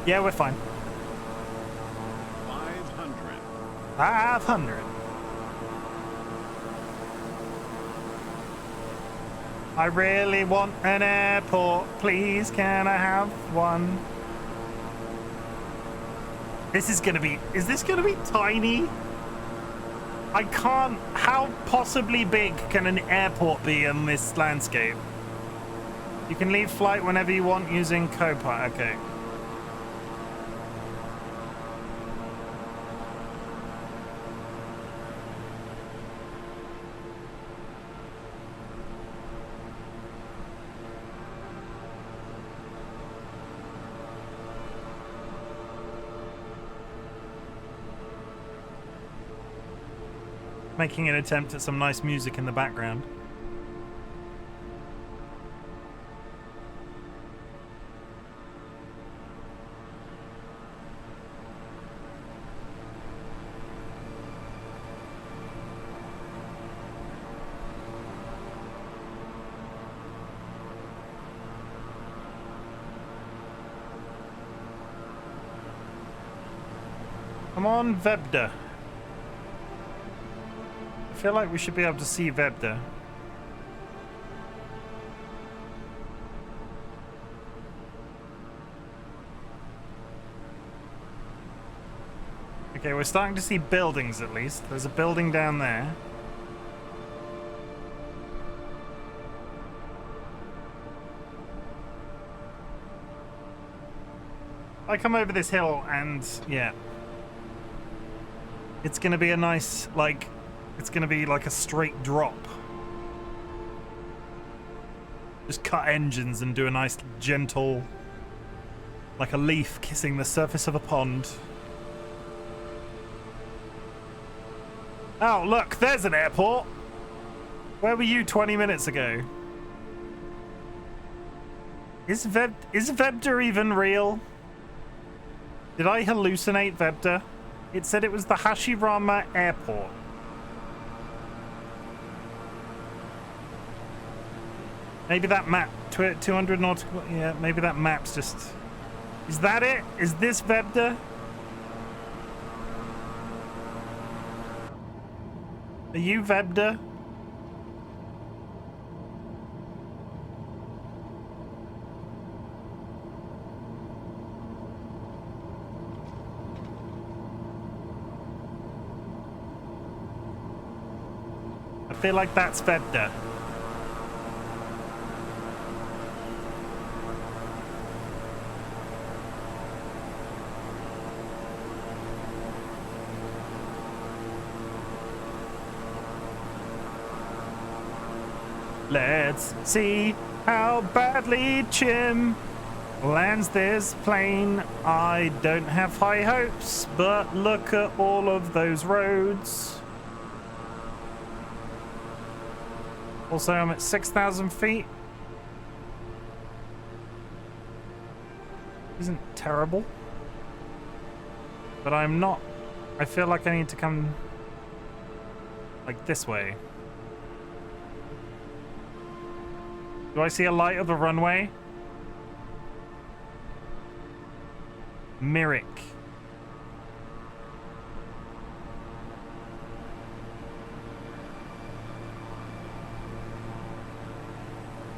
Speaker 1: Yeah, we're fine.
Speaker 6: 500.
Speaker 1: 500. I really want an airport. Please, can I have one? This is gonna be... Is this gonna be tiny? I can't... How possibly big can an airport be in this landscape? You can leave flight whenever you want using Copilot. Okay. Making an attempt at some nice music in the background. Come on, Vebda. I feel like we should be able to see Vebda. Okay, we're starting to see buildings at least. There's a building down there. I come over this hill and yeah. It's gonna be a nice, like, it's gonna be like a straight drop. Just cut engines and do a nice gentle, like a leaf kissing the surface of a pond. Oh, look, there's an airport. Where were you 20 minutes ago? Is Vebda even real? Did I hallucinate Vebda? It said it was the Hashirama Airport. Maybe that map, 200 nautical, yeah, maybe that map's just... Is that it? Is this Vebda? Are you Vebda? I feel like that's Vebda. Let's see how badly Chim lands this plane. I don't have high hopes, but look at all of those roads. Also, I'm at 6,000 feet. Isn't terrible. But I'm not... I feel like I need to come... like this way. Do I see a light of a runway? Myrick.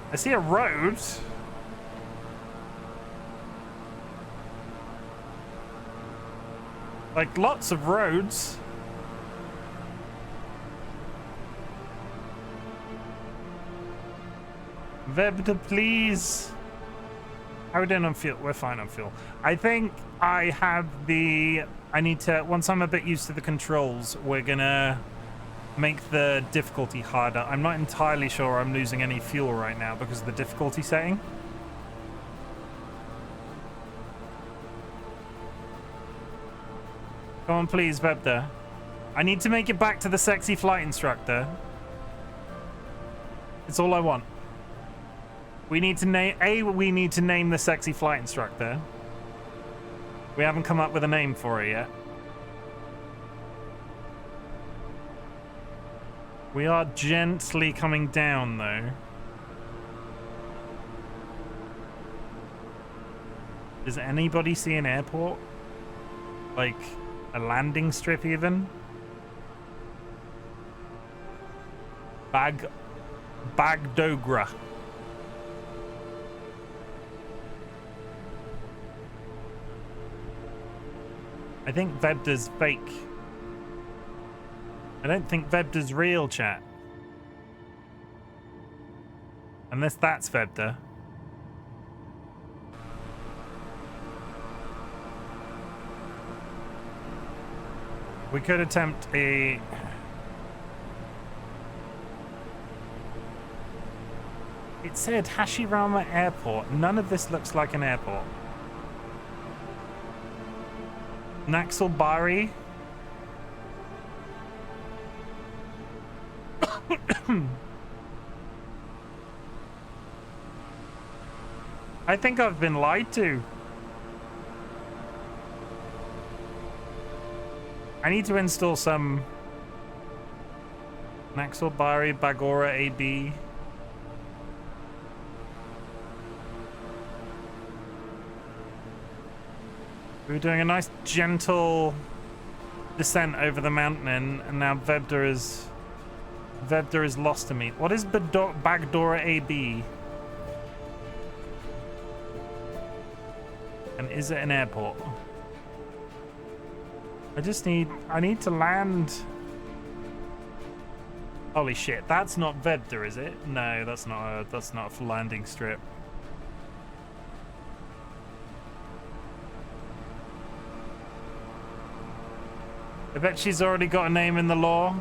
Speaker 1: I see a road. Like lots of roads. Vebda, please. How are we doing on fuel? We're fine on fuel. I think I have the... I need to... Once I'm a bit used to the controls, we're gonna make the difficulty harder. I'm not entirely sure I'm losing any fuel right now because of the difficulty setting. Come on, please, Vebda. I need to make it back to the sexy flight instructor. It's all I want. We need to name... we need to name the sexy flight instructor. We haven't come up with a name for it yet. We are gently coming down, though. Does anybody see an airport? Like a landing strip even? Bagdogra. I think Vebda's fake. I don't think Vebda's real, chat. Unless that's Vebda. We could attempt a... It said Hashirama Airport. None of this looks like an airport. Naxalbari. I think I've been lied to. I need to install some Naxalbari Bagora AB. We were doing a nice gentle descent over the mountain, and now Vebda is lost to me. What is Bagdora AB? And is it an airport? I need to land. Holy shit, that's not Vebda, is it? No, that's not a landing strip. I bet she's already got a name in the lore.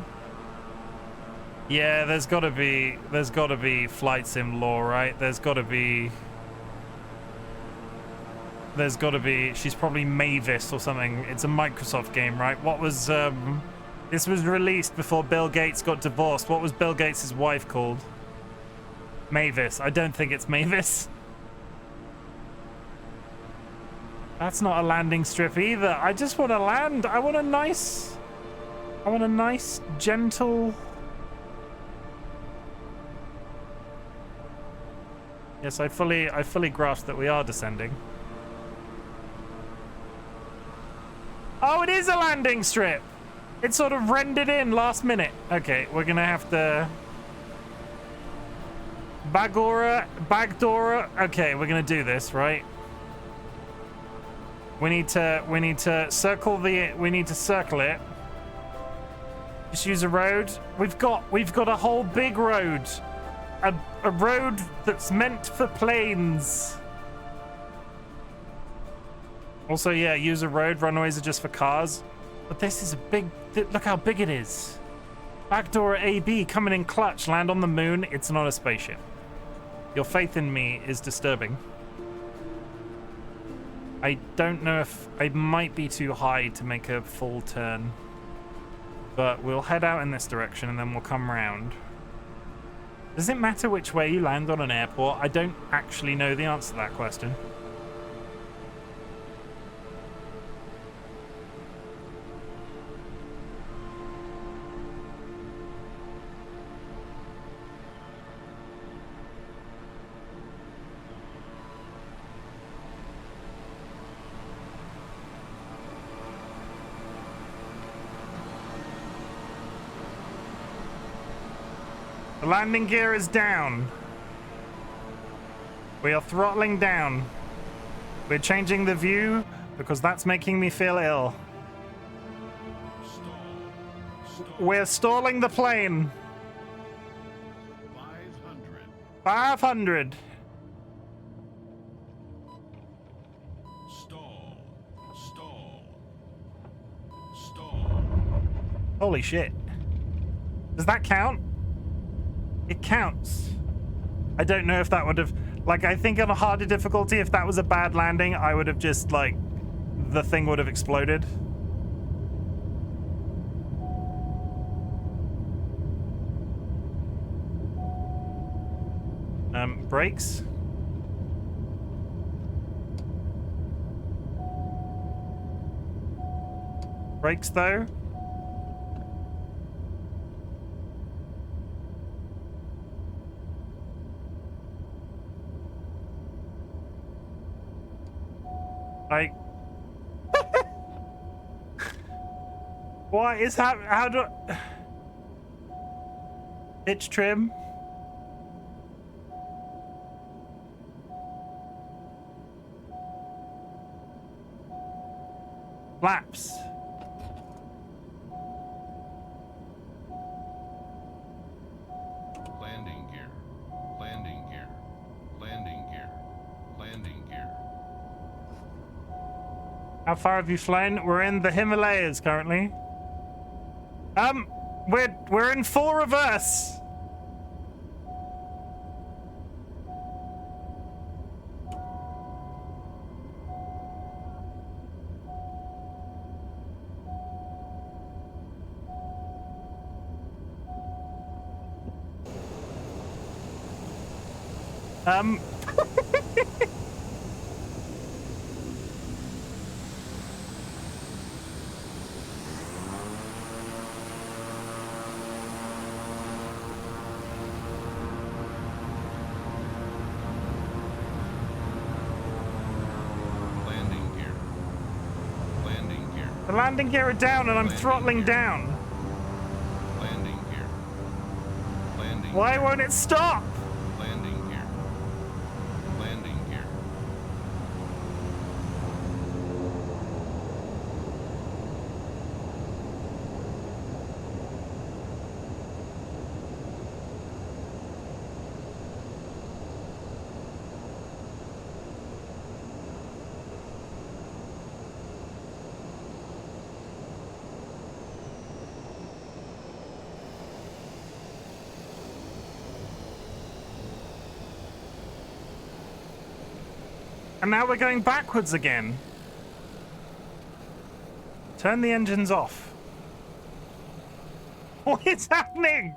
Speaker 1: Yeah, there's gotta be flight sim lore, right? There's gotta be, she's probably Mavis or something. It's a Microsoft game, right? What was, this was released before Bill Gates got divorced. What was Bill Gates' wife called? Mavis. I don't think it's Mavis. That's not a landing strip either. I just want to land. I want a nice, gentle. Yes, I fully grasp that we are descending. Oh, it is a landing strip. It sort of rendered in last minute. Okay, we're gonna have to. Bagdora. Okay, we're gonna do this, right? We need to circle it. Just use a road. We've got a whole big road. A road that's meant for planes. Also, yeah, use a road. Runways are just for cars. But this is a big... Look how big it is. Backdoor AB coming in clutch. Land on the moon. It's not a spaceship. Your faith in me is disturbing. I don't know if... I might be too high to make a full turn. But we'll head out in this direction and then we'll come round. Does it matter which way you land on an airport? I don't actually know the answer to that question. The landing gear is down. We are throttling down. We're changing the view because that's making me feel ill. We're stalling the plane. 500.
Speaker 6: Stall.
Speaker 1: Holy shit. Does that count? It counts. I don't know if that would have... Like, I think on a harder difficulty, if that was a bad landing, I would have just, like... The thing would have exploded. Brakes. Brakes, though. Like, what is happening? How do I... Pitch trim. Flaps.
Speaker 6: Landing gear. Landing gear. Landing gear. Landing gear.
Speaker 1: How far have you flown? We're in the Himalayas currently. We're in full reverse.
Speaker 6: Landing gear. Landing gear.
Speaker 1: The landing gear are down and I'm
Speaker 6: Landing
Speaker 1: throttling
Speaker 6: gear.
Speaker 1: down.
Speaker 6: Landing gear. Landing
Speaker 1: Why
Speaker 6: gear.
Speaker 1: won't it stop?
Speaker 6: Landing gear. Landing gear.
Speaker 1: And now we're going backwards again. Turn the engines off. What is happening?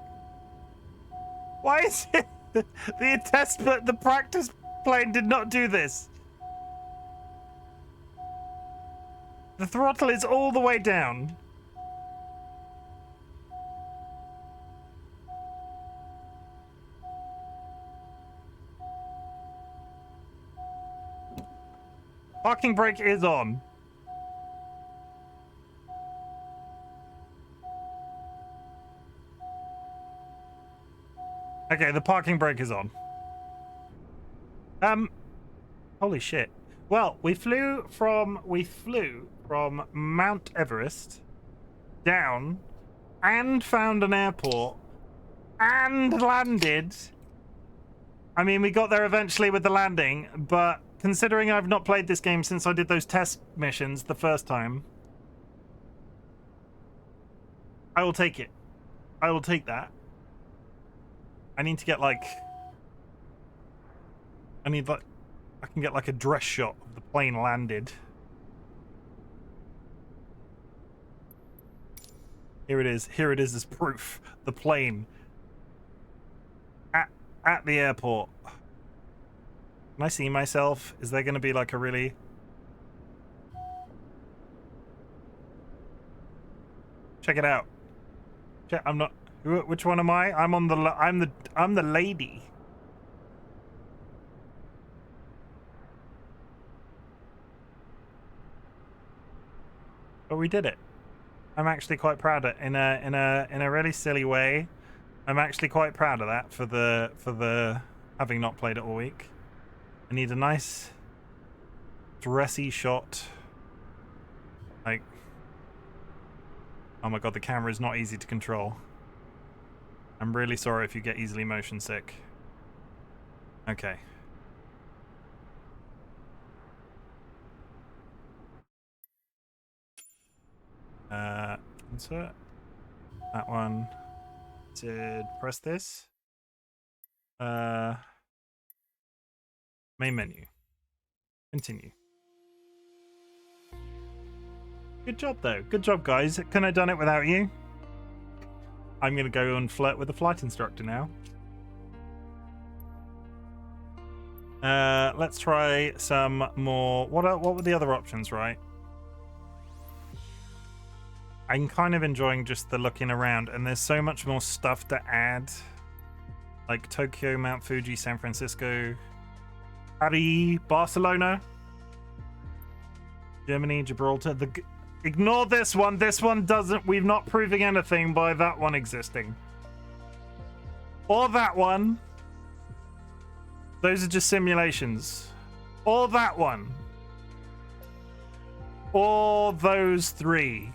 Speaker 1: Why is it the test, but the practice plane did not do this? The throttle is all the way down. Parking brake is on. Okay, the parking brake is on. Holy shit. Well, we flew from Mount Everest down and found an airport and landed. I mean, we got there eventually with the landing, but considering I've not played this game since I did those test missions the first time, I will take it. I will take that. I need to get like... I can get like a dress shot of the plane landed. Here it is. Here it is as proof. The plane. At the airport. Can I see myself? Is there going to be like a really... Check it out. I'm not... Which one am I? I'm the lady. But we did it. I'm actually quite proud of it in a really silly way. I'm actually quite proud of that for the having not played it all week. I need a nice dressy shot. Like, oh my god, the camera is not easy to control. I'm really sorry if you get easily motion sick. Okay. Insert. That one. Did press this. Main menu. Continue. Good job though. Good job, guys. Couldn't have done it without you. I'm gonna go and flirt with the flight instructor now. Let's try some more. What were the other options, right? I'm kind of enjoying just the looking around, and there's so much more stuff to add. Like Tokyo, Mount Fuji, San Francisco, Paris, Barcelona. Germany, Gibraltar. Ignore this one. This one doesn't. We're not proving anything by that one existing. Or that one. Those are just simulations. Or that one. Or those three.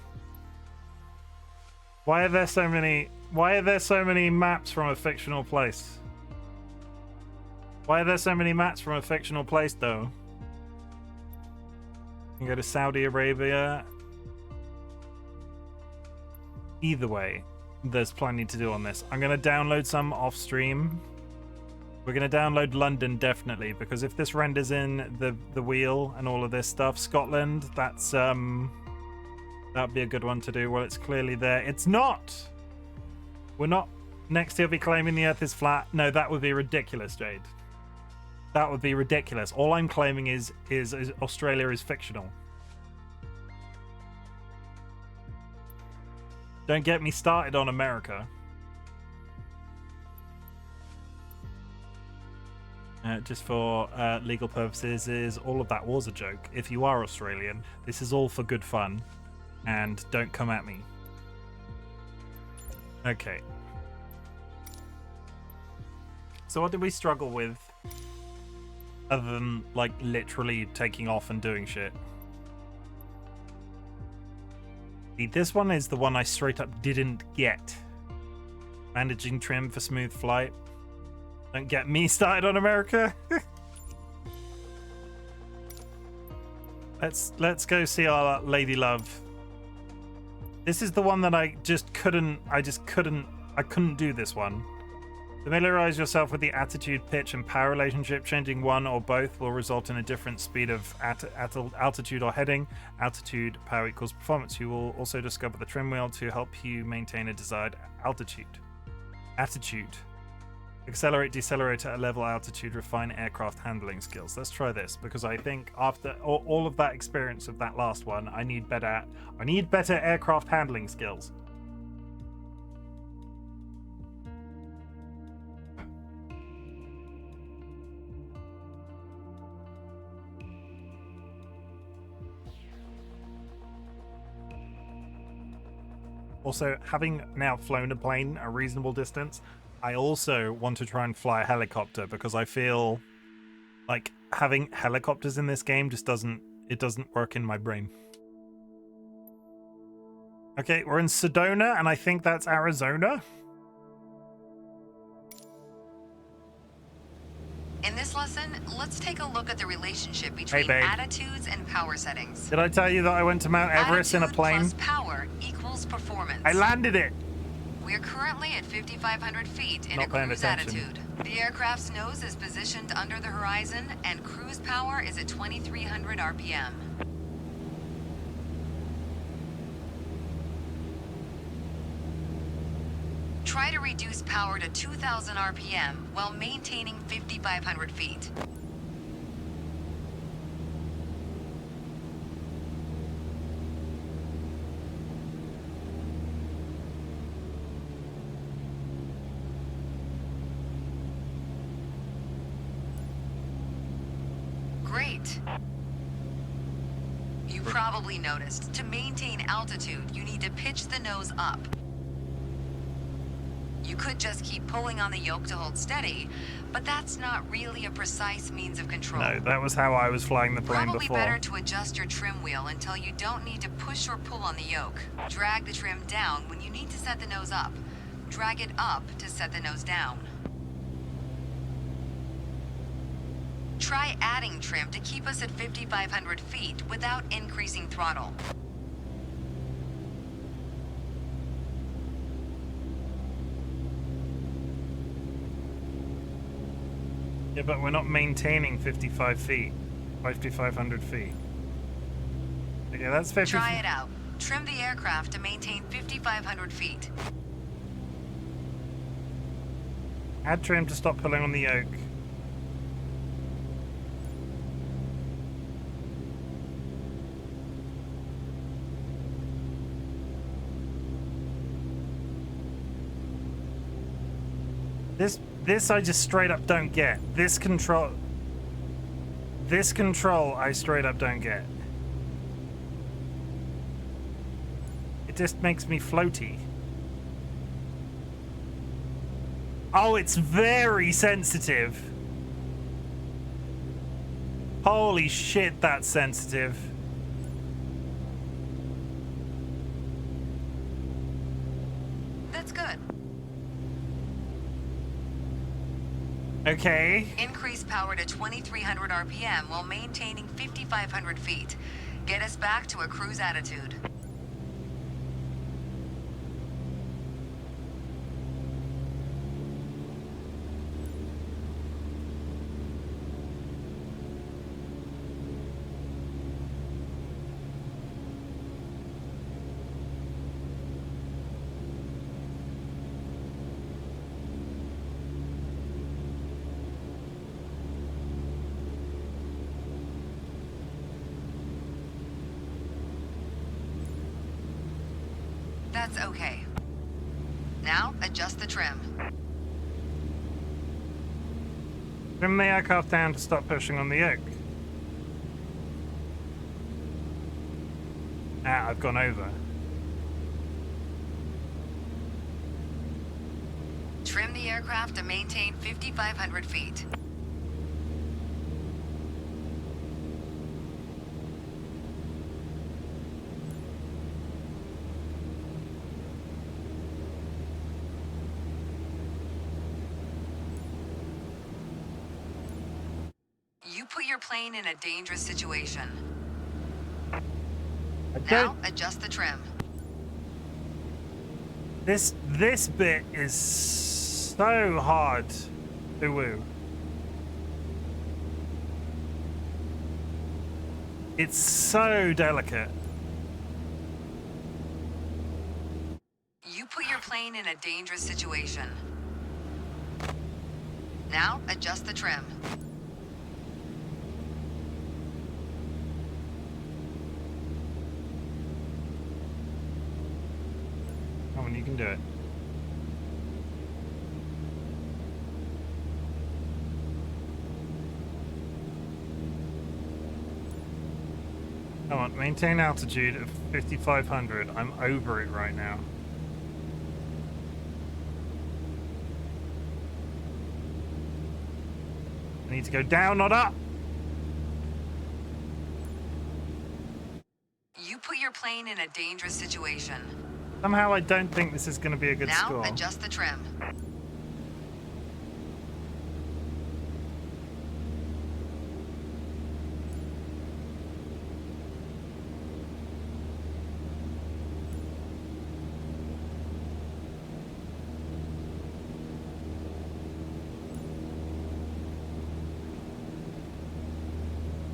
Speaker 1: Why are there so many? Why are there so many maps from a fictional place? Why are there so many maps from a fictional place, though? You can go to Saudi Arabia. Either way, there's plenty to do on this. I'm going to download some off stream. We're going to download London, definitely, because if this renders in the wheel and all of this stuff, Scotland, that's that'd be a good one to do. Well, it's clearly there. It's not. We're not. Next, he'll be claiming the Earth is flat. No, that would be ridiculous, Jade. That would be ridiculous. All I'm claiming is Australia is fictional. Don't get me started on America. Just for legal purposes, is all of that was a joke. If you are Australian, this is all for good fun, and don't come at me. Okay. So what did we struggle with, other than like literally taking off and doing shit? See, this one is the one I straight up didn't get. Managing trim for smooth flight. Don't get me started on America. Let's go see our lady love. This is the one that I couldn't do this one. Familiarize yourself with the attitude, pitch, and power relationship. Changing one or both will result in a different speed of altitude or heading. Altitude, power equals performance. You will also discover the trim wheel to help you maintain a desired altitude. Attitude. Accelerate, decelerate at a level altitude, refine aircraft handling skills. Let's try this, because I think after all of that experience of that last one, I need better aircraft handling skills. Also, having now flown a plane a reasonable distance, I also want to try and fly a helicopter, because I feel like having helicopters in this game just doesn't work in my brain. Okay, we're in Sedona, and I think that's Arizona.
Speaker 7: In this lesson, let's take a look at the relationship between attitudes and power settings.
Speaker 1: Did I tell you that I went to Mount Everest in a plane?
Speaker 7: Attitude plus power equals performance.
Speaker 1: I landed it.
Speaker 7: We're currently at 5,500 feet in a cruise attitude. The aircraft's nose is positioned under the horizon, and cruise power is at 2,300 RPM. Try to reduce power to 2,000 RPM while maintaining 5,500 feet. Great. You probably noticed, to maintain altitude, you need to pitch the nose up. You could just keep pulling on the yoke to hold steady, but that's not really a precise means of control.
Speaker 1: No, that was how I was flying the plane
Speaker 7: Probably
Speaker 1: before.
Speaker 7: better to adjust your trim wheel until you don't need to push or pull on the yoke. Drag the trim down when you need to set the nose up. Drag it up to set the nose down. Try adding trim to keep us at 5,500 feet without increasing throttle.
Speaker 1: Yeah, but we're not maintaining 5,500 feet. Okay, that's 50.
Speaker 7: Try it out. Trim the aircraft to maintain 5,500 feet.
Speaker 1: Add trim to stop pulling on the yoke. This I just straight up don't get. This control I straight up don't get. just makes me floaty. Oh, it's very sensitive. Holy shit, that's sensitive.
Speaker 7: That's good.
Speaker 1: Okay.
Speaker 7: Increase power to 2300 RPM while maintaining 5500 feet. Get us back to a cruise attitude. That's okay. Now, adjust the trim.
Speaker 1: Trim the aircraft down to stop pushing on the yoke. Ah, I've gone over.
Speaker 7: Trim the aircraft to maintain 5,500 feet. You put your plane in a dangerous situation. Now, adjust the trim.
Speaker 1: This bit is so hard to woo. It's so delicate.
Speaker 7: You put your plane in a dangerous situation. Now, adjust the trim.
Speaker 1: Come on, you can do it. Come on, maintain altitude of 5,500. I'm over it right now. I need to go down, not up.
Speaker 7: You put your plane in a dangerous situation.
Speaker 1: Somehow I don't think this is going to be a good
Speaker 7: now,
Speaker 1: score.
Speaker 7: Now, adjust the trim.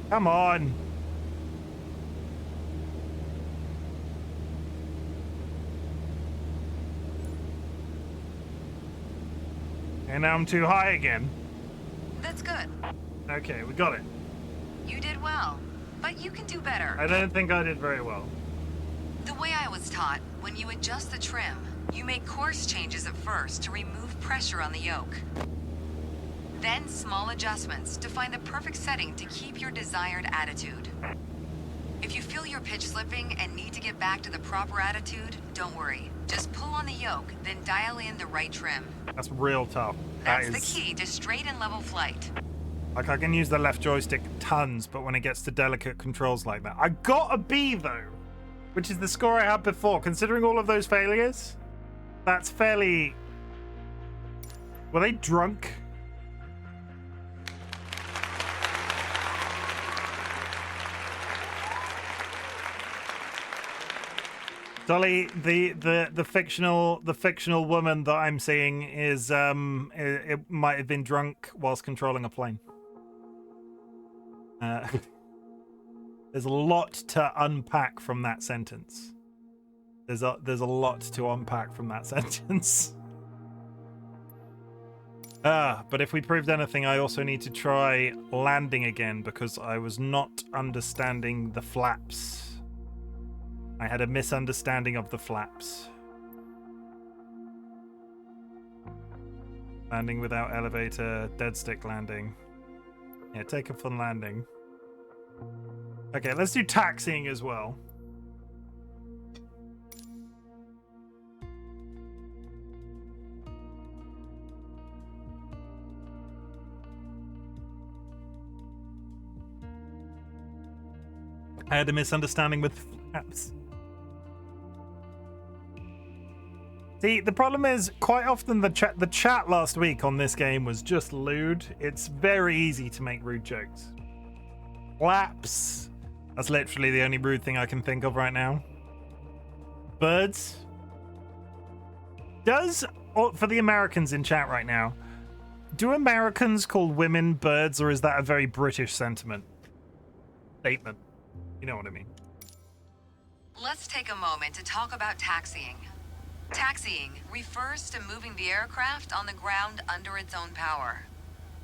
Speaker 1: Come on. And now I'm too high again.
Speaker 7: That's good.
Speaker 1: Okay, we got it.
Speaker 7: You did well, but you can do better.
Speaker 1: I don't think I did very well.
Speaker 7: The way I was taught, when you adjust the trim, you make course changes at first to remove pressure on the yoke. Then small adjustments to find the perfect setting to keep your desired attitude. If you feel your pitch slipping and need to get back to the proper attitude, don't worry. Just pull on the yoke, then dial in the right trim.
Speaker 1: That's real tough.
Speaker 7: That's the key to straight and level flight.
Speaker 1: Like, I can use the left joystick tons, but when it gets to delicate controls like that... I got a B, though! Which is the score I had before. Considering all of those failures, that's fairly... Were they drunk? Dolly, the fictional woman that I'm seeing is it might have been drunk whilst controlling a plane. There's a lot to unpack from that sentence. There's a lot to unpack from that sentence. But if we proved anything, I also need to try landing again because I was not understanding the flaps. I had a misunderstanding of the flaps. Landing without elevator, dead stick landing. Yeah, take a fun landing. Okay, let's do taxiing as well. I had a misunderstanding with flaps. See, the problem is quite often the chat last week on this game was just lewd. It's very easy to make rude jokes. Flaps. That's literally the only rude thing I can think of right now. Birds. For the Americans in chat right now, do Americans call women birds, or is that a very British statement? You know what I mean.
Speaker 7: Let's take a moment to talk about taxiing. Taxiing refers to moving the aircraft on the ground under its own power.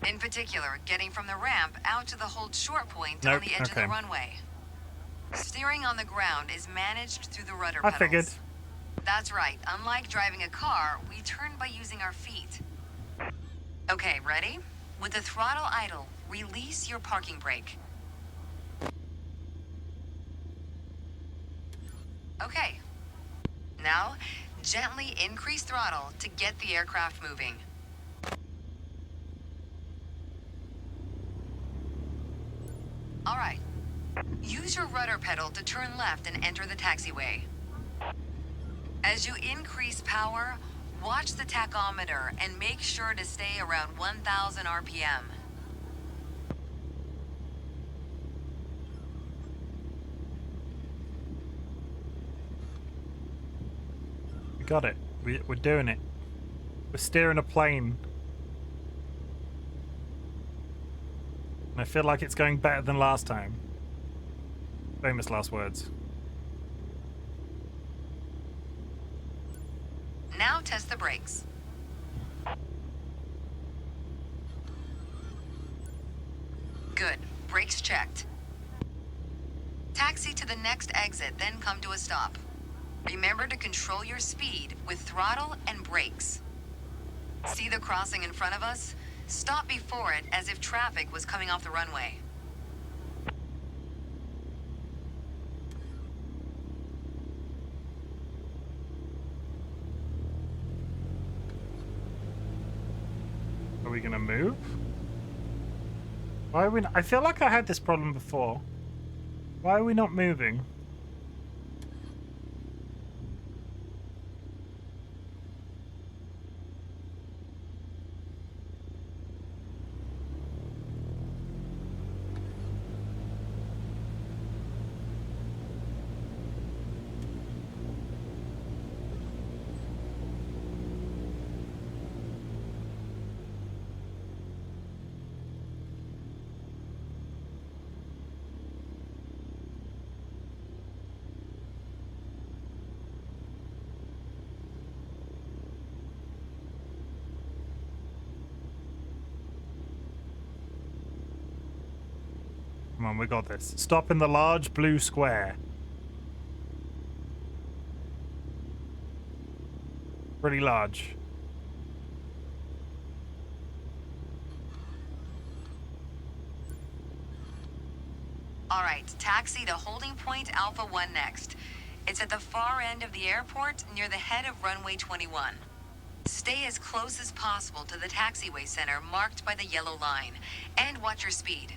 Speaker 7: In particular, getting from the ramp out to the hold short point on the edge of the runway. Steering on the ground is managed through the rudder pedals.
Speaker 1: I figured.
Speaker 7: That's right. Unlike driving a car, we turn by using our feet. Okay, ready? With the throttle idle, release your parking brake. Okay. Now, gently increase throttle to get the aircraft moving. All right. Use your rudder pedal to turn left and enter the taxiway. As you increase power, watch the tachometer and make sure to stay around 1,000 RPM.
Speaker 1: We got it. We're doing it. We're steering a plane. And I feel like it's going better than last time. Famous last words.
Speaker 7: Now test the brakes. Good. Brakes checked. Taxi to the next exit, then come to a stop. Remember to control your speed with throttle and brakes. See the crossing in front of us? Stop before it as if traffic was coming off the runway.
Speaker 1: Are we gonna move? Why are we not? I feel like I had this problem before. Why are we not moving? Come on, we got this. Stop in the large blue square. Pretty large.
Speaker 7: All right, taxi to holding point Alpha 1 next. It's at the far end of the airport near the head of runway 21. Stay as close as possible to the taxiway center marked by the yellow line, and watch your speed.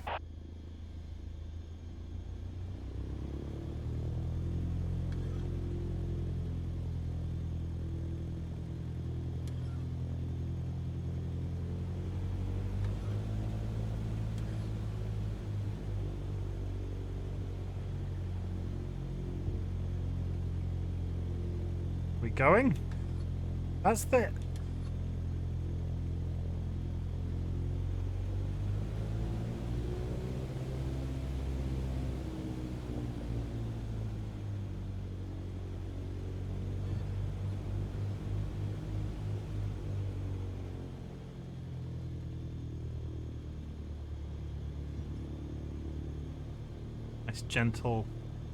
Speaker 1: We going? That's the...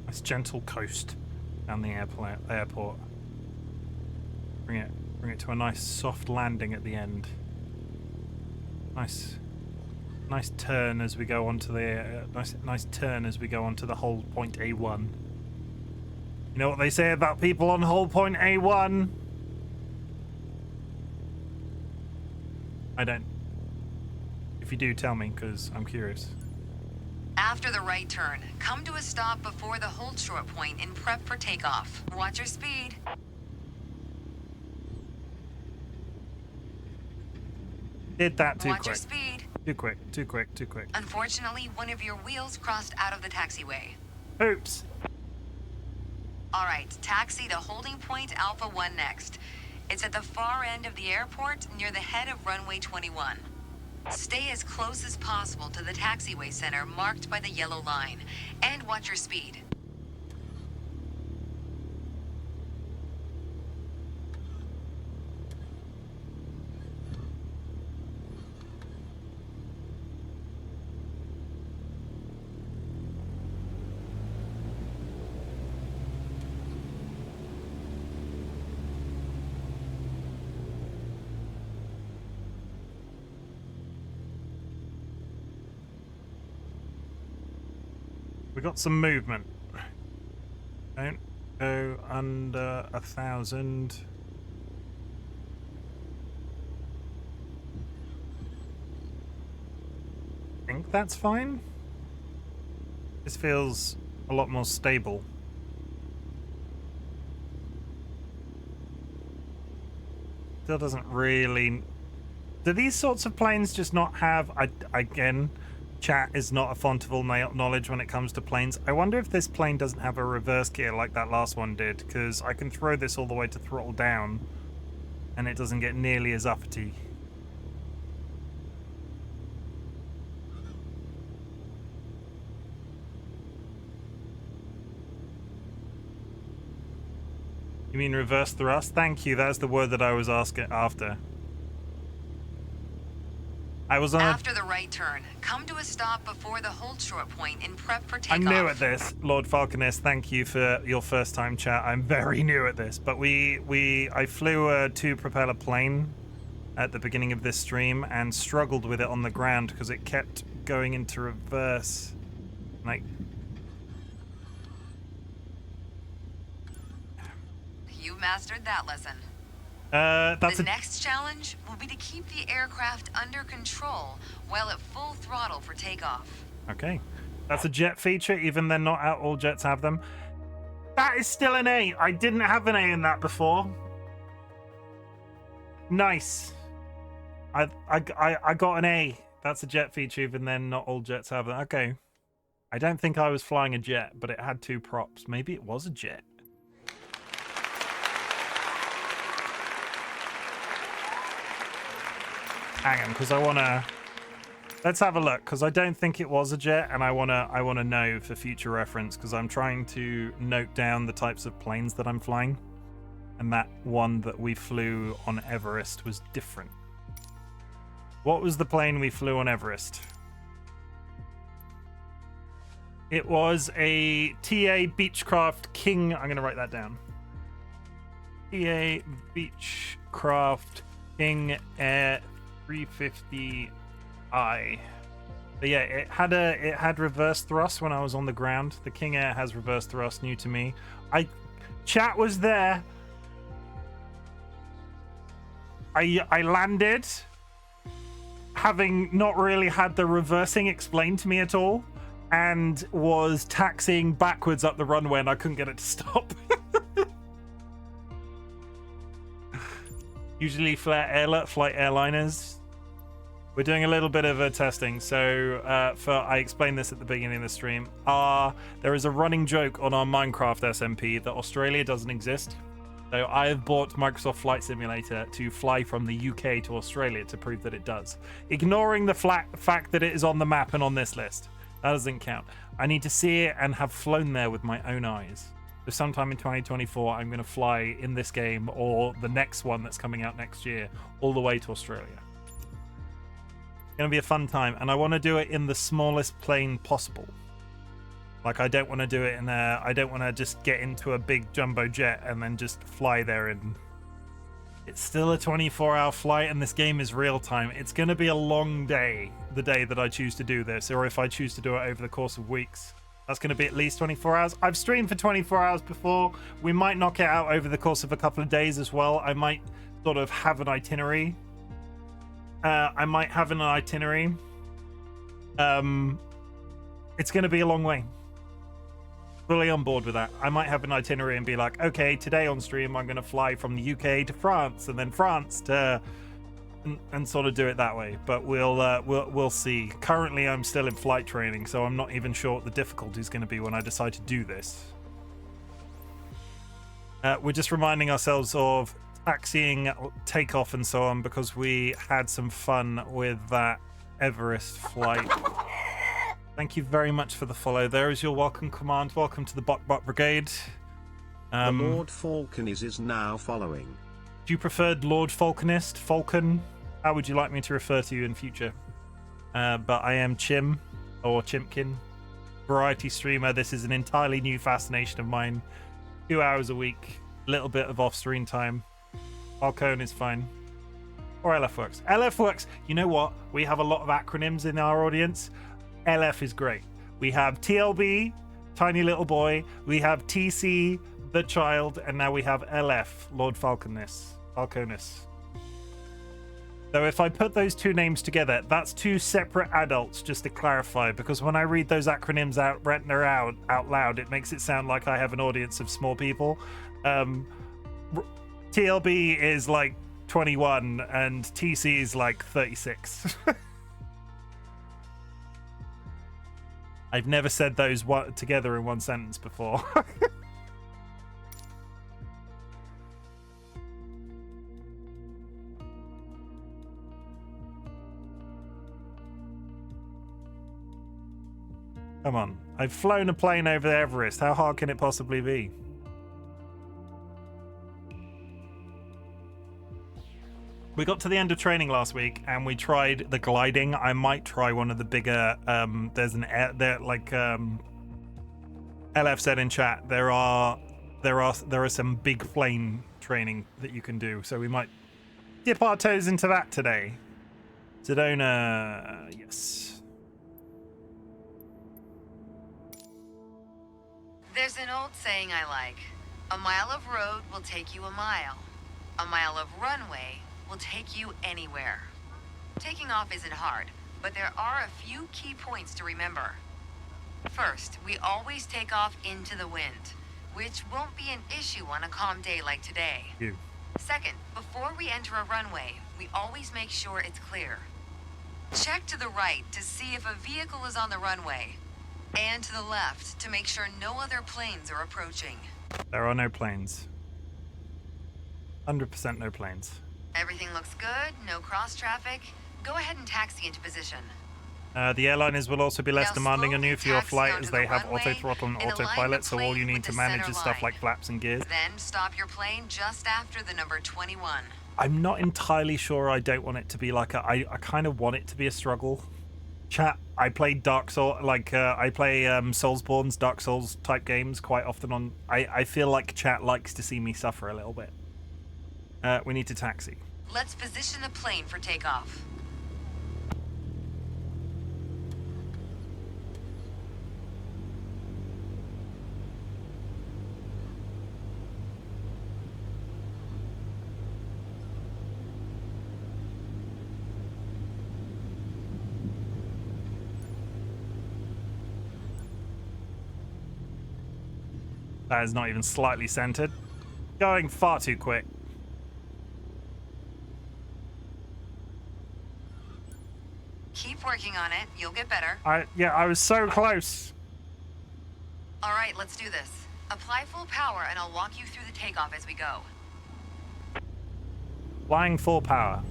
Speaker 1: Nice gentle coast down the airport. Bring it to a nice soft landing at the end. Nice turn as we go onto the nice turn as we go onto the hold point A1. You know what they say about people on hold point A1? I don't. If you do, tell me, because I'm curious.
Speaker 7: After the right turn, come to a stop before the hold short point and prep for takeoff. Watch your speed.
Speaker 1: Did that too
Speaker 7: Watch your
Speaker 1: quick.
Speaker 7: speed.
Speaker 1: Too quick, too quick, too quick.
Speaker 7: Unfortunately, one of your wheels crossed out of the taxiway.
Speaker 1: Oops.
Speaker 7: Alright, taxi to holding point Alpha 1 next. It's at the far end of the airport near the head of runway 21. Stay as close as possible to the taxiway center marked by the yellow line, and watch your speed.
Speaker 1: We got some movement. Don't go under 1,000. I think that's fine. This feels a lot more stable. Still doesn't really... Do these sorts of planes just not have... Again, chat is not a font of all knowledge when it comes to planes. I wonder if this plane doesn't have a reverse gear like that last one did, because I can throw this all the way to throttle down and it doesn't get nearly as uppity. You mean reverse thrust? Thank you, that's the word that I was asking after. I was on
Speaker 7: After the right turn, come to a stop before the hold short point and prep for takeoff.
Speaker 1: I'm new at this, Lord Falconist. Thank you for your first time chat. I'm very new at this, but I flew a 2-propeller plane at the beginning of this stream and struggled with it on the ground because it kept going into reverse. Like,
Speaker 7: You mastered that lesson.
Speaker 1: that's
Speaker 7: The next challenge will be to keep the aircraft under control while at full throttle for takeoff.
Speaker 1: okay. That's a jet feature, even then not out all jets have them. That is still an A. I didn't have an A in that before. Nice. I got an A. That's a jet feature, even then not all jets have them. Okay. I don't think I was flying a jet, but it had 2 props. Maybe it was a jet. Hang on, because I want to... Let's have a look, because I don't think it was a jet, and I want to know for future reference, because I'm trying to note down the types of planes that I'm flying. And that one that we flew on Everest was different. What was the plane we flew on Everest? It was a TA Beechcraft King. I'm going to write that down. TA Beechcraft King Air 350i. But yeah, it had reverse thrust when I was on the ground. The King Air has reverse thrust, new to me. Chat was there. I landed having not really had the reversing explained to me at all, and was taxiing backwards up the runway and I couldn't get it to stop. Usually flight airliners, we're doing a little bit of a testing. So I explained this at the beginning of the stream. There is a running joke on our Minecraft SMP that Australia doesn't exist. So I have bought Microsoft Flight Simulator to fly from the UK to Australia to prove that it does. Ignoring the fact that it is on the map and on this list. That doesn't count. I need to see it and have flown there with my own eyes. So sometime in 2024, I'm going to fly in this game or the next one that's coming out next year all the way to Australia. It's going to be a fun time, and I want to do it in the smallest plane possible. Like, I don't want to do it in a... I don't want to just get into a big jumbo jet and then just fly there. And it's still a 24-hour flight, and this game is real time. It's going to be a long day, the day that I choose to do this, or if I choose to do it over the course of weeks. That's going to be at least 24 hours. I've streamed for 24 hours before. We might knock it out over the course of a couple of days as well. I might sort of have an itinerary. It's going to be a long way. Fully on board with that. I might have an itinerary and be like, okay, today on stream I'm going to fly from the UK to France and then France to, and sort of do it that way. But we'll see. Currently, I'm still in flight training, so I'm not even sure what the difficulty is going to be when I decide to do this. We're just reminding ourselves of taxiing, takeoff, and so on because we had some fun with that Everest flight. Thank you very much for the follow. There is your welcome command. Welcome to the Bok Brigade.
Speaker 2: The Lord Falconist is now following.
Speaker 1: Do you prefer Lord Falconist? Falcon? How would you like me to refer to you in future? But I am Chim, or Chimken, variety streamer. This is an entirely new fascination of mine. 2 hours a week, little bit of off-screen time. Falcon is fine. Or LF works. LF works. You know what? We have a lot of acronyms in our audience. LF is great. We have TLB, Tiny Little Boy. We have TC, The Child. And now we have LF, Lord Falconist. So if I put those two names together, that's two separate adults, just to clarify, because when I read those acronyms out loud, it makes it sound like I have an audience of small people. TLB is like 21 and TC is like 36. I've never said those together in one sentence before. Come on. I've flown a plane over Everest. How hard can it possibly be? We got to the end of training last week and we tried the gliding. I might try one of the bigger there's an air there, like LF said in chat, there are some big plane training that you can do. So we might dip our toes into that today. Sedona, yes.
Speaker 7: There's an old saying I like. A mile of road will take you a mile. A mile of runway will take you anywhere. Taking off isn't hard, but there are a few key points to remember. First, we always take off into the wind, which won't be an issue on a calm day like today. Second, before we enter a runway, we always make sure it's clear. Check to the right to see if a vehicle is on the runway, and to the left to make sure no other planes are approaching.
Speaker 1: There are no planes. 100% no planes.
Speaker 7: Everything looks good, no cross traffic. Go ahead and taxi into position.
Speaker 1: The airliners will also be less
Speaker 7: Now
Speaker 1: demanding on
Speaker 7: slowly
Speaker 1: you for your
Speaker 7: taxi
Speaker 1: flight
Speaker 7: onto
Speaker 1: as
Speaker 7: the
Speaker 1: they have
Speaker 7: runway
Speaker 1: auto throttle and
Speaker 7: and align
Speaker 1: autopilot,
Speaker 7: the
Speaker 1: so all
Speaker 7: plane
Speaker 1: you need
Speaker 7: with
Speaker 1: to
Speaker 7: the
Speaker 1: manage
Speaker 7: center
Speaker 1: is stuff
Speaker 7: line.
Speaker 1: like flaps and gears.
Speaker 7: Then stop your plane just after the number 21.
Speaker 1: I'm not entirely sure I don't want it to be like I kind of want it to be a struggle. Chat, I play Dark Souls, I play Soulsborne's Dark Souls type games quite often on. I feel like chat likes to see me suffer a little bit. We need to taxi.
Speaker 7: Let's position the plane for takeoff.
Speaker 1: That is not even slightly centered. Going far too quick.
Speaker 7: Keep working on it. You'll get better.
Speaker 1: I was so close.
Speaker 7: All right, let's do this. Apply full power and I'll walk you through the takeoff as we go.
Speaker 1: Flying full power.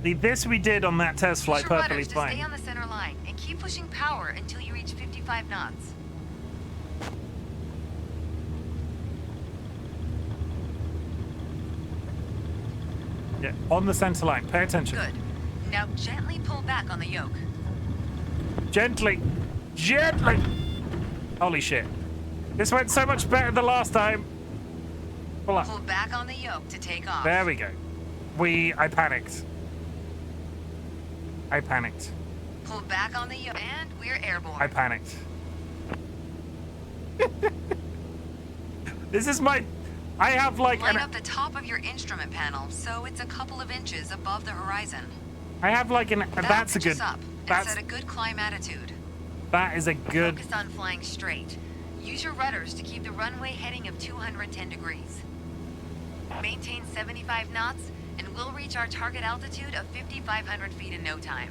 Speaker 1: See, this we did on that test flight
Speaker 7: Push your
Speaker 1: perfectly
Speaker 7: rudders to
Speaker 1: fine.
Speaker 7: stay on the center line and keep pushing power until you reach 55 knots.
Speaker 1: Yeah, on the center line. Pay attention.
Speaker 7: Good. Now gently pull back on the yoke.
Speaker 1: Gently. Gently. Holy shit. This went so much better the last time. Pull up.
Speaker 7: Pull back on the yoke to take off.
Speaker 1: There we go. I panicked. I panicked.
Speaker 7: Pull back on the yoke and we're airborne.
Speaker 1: I panicked. This is my... I have like...
Speaker 7: Line up the top of your instrument panel so it's a couple of inches above the horizon.
Speaker 1: I have like an... That's a good...
Speaker 7: Up and set a good climb attitude.
Speaker 1: That is a good...
Speaker 7: Focus on flying straight. Use your rudders to keep the runway heading of 210 degrees. Maintain 75 knots, and we'll reach our target altitude of 5,500 feet in no time.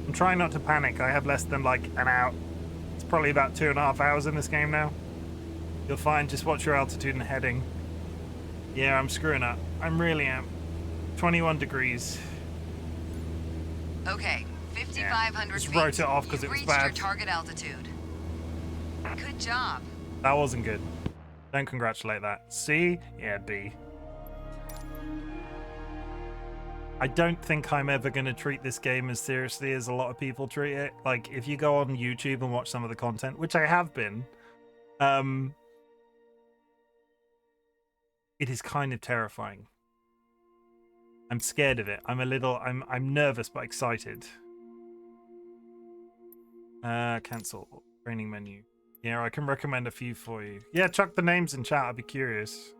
Speaker 1: I'm trying not to panic. I have less than like an hour. It's probably about 2.5 hours in this game now. You'll find, just watch your altitude and heading. Yeah, I'm screwing up. I really am. 21 degrees.
Speaker 7: Okay, 5,500
Speaker 1: Just
Speaker 7: feet.
Speaker 1: wrote it off because it was
Speaker 7: You've
Speaker 1: bad.
Speaker 7: reached your target altitude. Good job.
Speaker 1: That wasn't good. Don't congratulate that. C? Yeah, B. I don't think I'm ever going to treat this game as seriously as a lot of people treat it. Like, if you go on YouTube and watch some of the content, which I have been, it is kind of terrifying. I'm scared of it. I'm nervous but excited. Cancel. Training menu. Yeah, I can recommend a few for you. Yeah, chuck the names in chat. I'd be curious.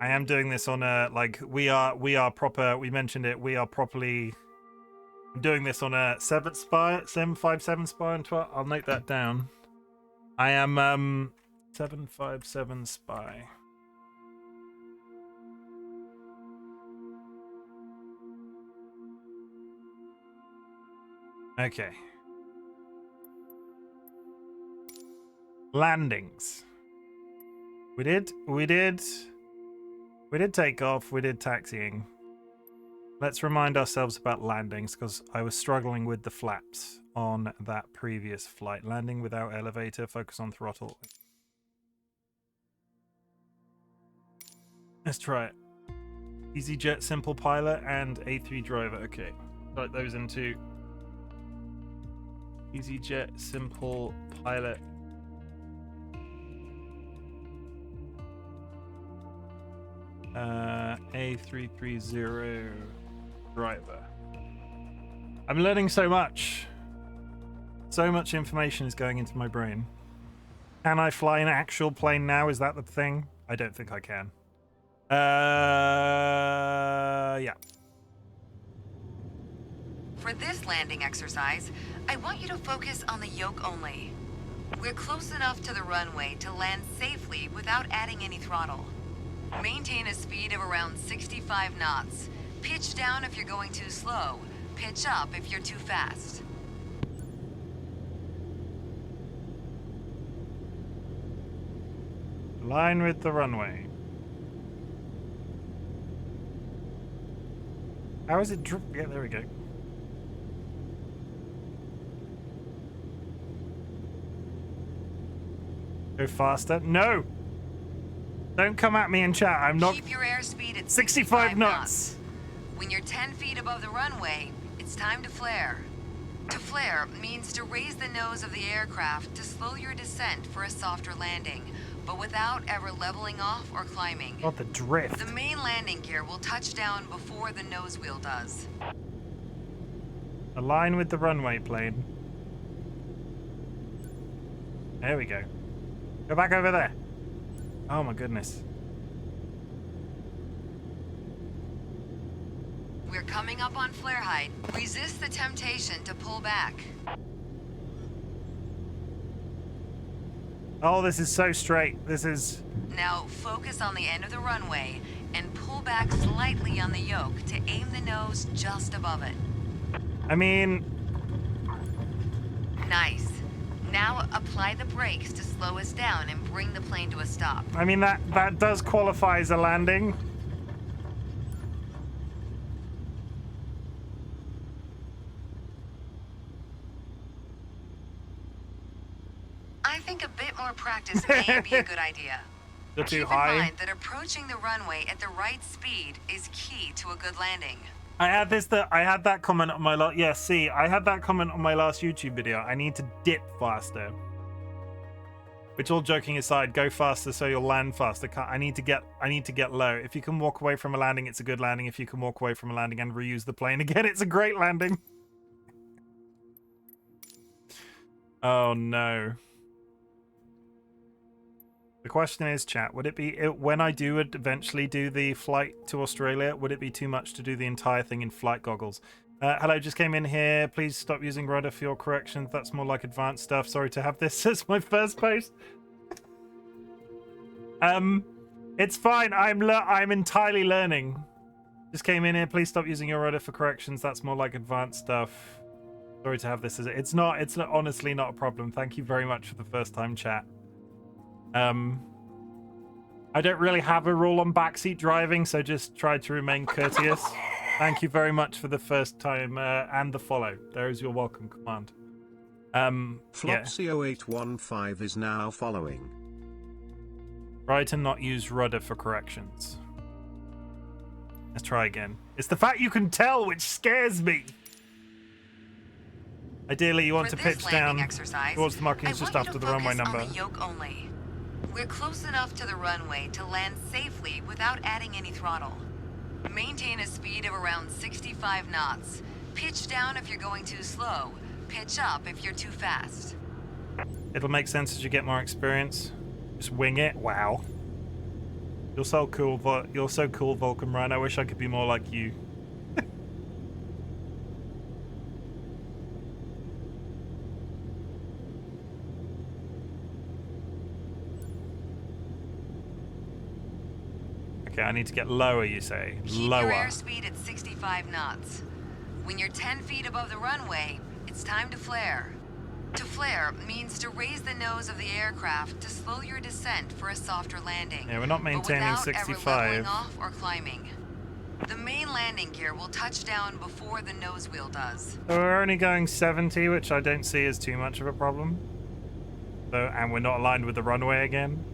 Speaker 1: I am doing this on a, like, we are proper, we mentioned it, we are properly, I'm doing this on a 757 spy on 12. I'll note that down. I am 757 spy. Okay. Landings. We did takeoff, we did taxiing. Let's remind ourselves about landings, because I was struggling with the flaps on that previous flight. Landing without elevator, focus on throttle. Let's try it. EasyJet Simple Pilot and A3 Driver. Okay, type those into EasyJet Simple Pilot. A330 driver. I'm learning so much. So much information is going into my brain. Can I fly an actual plane now? Is that the thing? I don't think I can. Yeah.
Speaker 7: For this landing exercise, I want you to focus on the yoke only. We're close enough to the runway to land safely without adding any throttle. Maintain a speed of around 65 knots. Pitch down if you're going too slow. Pitch up if you're too fast.
Speaker 1: Line with the runway. How is it? Yeah, there we go. Go faster. No! Don't come at me in chat. I'm not.
Speaker 7: Keep your airspeed at
Speaker 1: 65 knots.
Speaker 7: When you're 10 feet above the runway, it's time to flare. To flare means to raise the nose of the aircraft to slow your descent for a softer landing, but without ever leveling off or climbing.
Speaker 1: Not the drift.
Speaker 7: The main landing gear will touch down before the nose wheel does.
Speaker 1: Align with the runway, plane. There we go. Go back over there. Oh my goodness.
Speaker 7: We're coming up on flare height. Resist the temptation to pull back.
Speaker 1: Oh, this is so straight. This is...
Speaker 7: Now focus on the end of the runway and pull back slightly on the yoke to aim the nose just above it.
Speaker 1: I mean...
Speaker 7: Nice. Now apply the brakes to slow us down and bring the plane to a stop.
Speaker 1: I mean, that does qualify as a landing.
Speaker 7: I think a bit more practice may be a good idea.
Speaker 1: You're too
Speaker 7: Keep
Speaker 1: high.
Speaker 7: in mind that approaching the runway at the right speed is key to a good landing.
Speaker 1: I had that comment on my last... Yeah, see, I had that comment on my last YouTube video. I need to dip faster. Which, all joking aside, go faster so you'll land faster. I need to get low. If you can walk away from a landing, it's a good landing. If you can walk away from a landing and reuse the plane again, it's a great landing. Oh no. The question is, chat, would it be, when I do eventually do the flight to Australia, would it be too much to do the entire thing in flight goggles? Hello, just came in here. Please stop using rudder for your corrections. That's more like advanced stuff. Sorry to have this as my first post. It's fine. I'm entirely learning. Just came in here. Please stop using your rudder for corrections. That's more like advanced stuff. Sorry to have this as it's not honestly not a problem. Thank you very much for the first time chat. I don't really have a rule on backseat driving, so just try to remain courteous. Thank you very much for the first time and the follow. There is your welcome command.
Speaker 2: Flopsy0815 is now following.
Speaker 1: Right, and not use rudder for corrections. Let's try again. It's the fact you can tell which scares me. Ideally, you want to pitch down towards the markings just after the runway number.
Speaker 7: On the yoke only. We're close enough to the runway to land safely without adding any throttle. Maintain a speed of around 65 knots. Pitch down if you're going too slow. Pitch up if you're too fast.
Speaker 1: It'll make sense as you get more experience. Just wing it. Wow. You're so cool. You're so cool, Vulcan Ryan. I wish I could be more like you. Okay, I need to get lower, you say? Lower.
Speaker 7: Keep your airspeed at 65 knots. When you're 10 feet above the runway, it's time to flare. To flare means to raise the nose of the aircraft to slow your descent for a softer landing.
Speaker 1: Yeah, we're not maintaining 65.
Speaker 7: Ever leveling off or climbing. The main landing gear will touch down before the nose wheel does.
Speaker 1: So we're only going 70, which I don't see as too much of a problem. So, and we're not aligned with the runway again.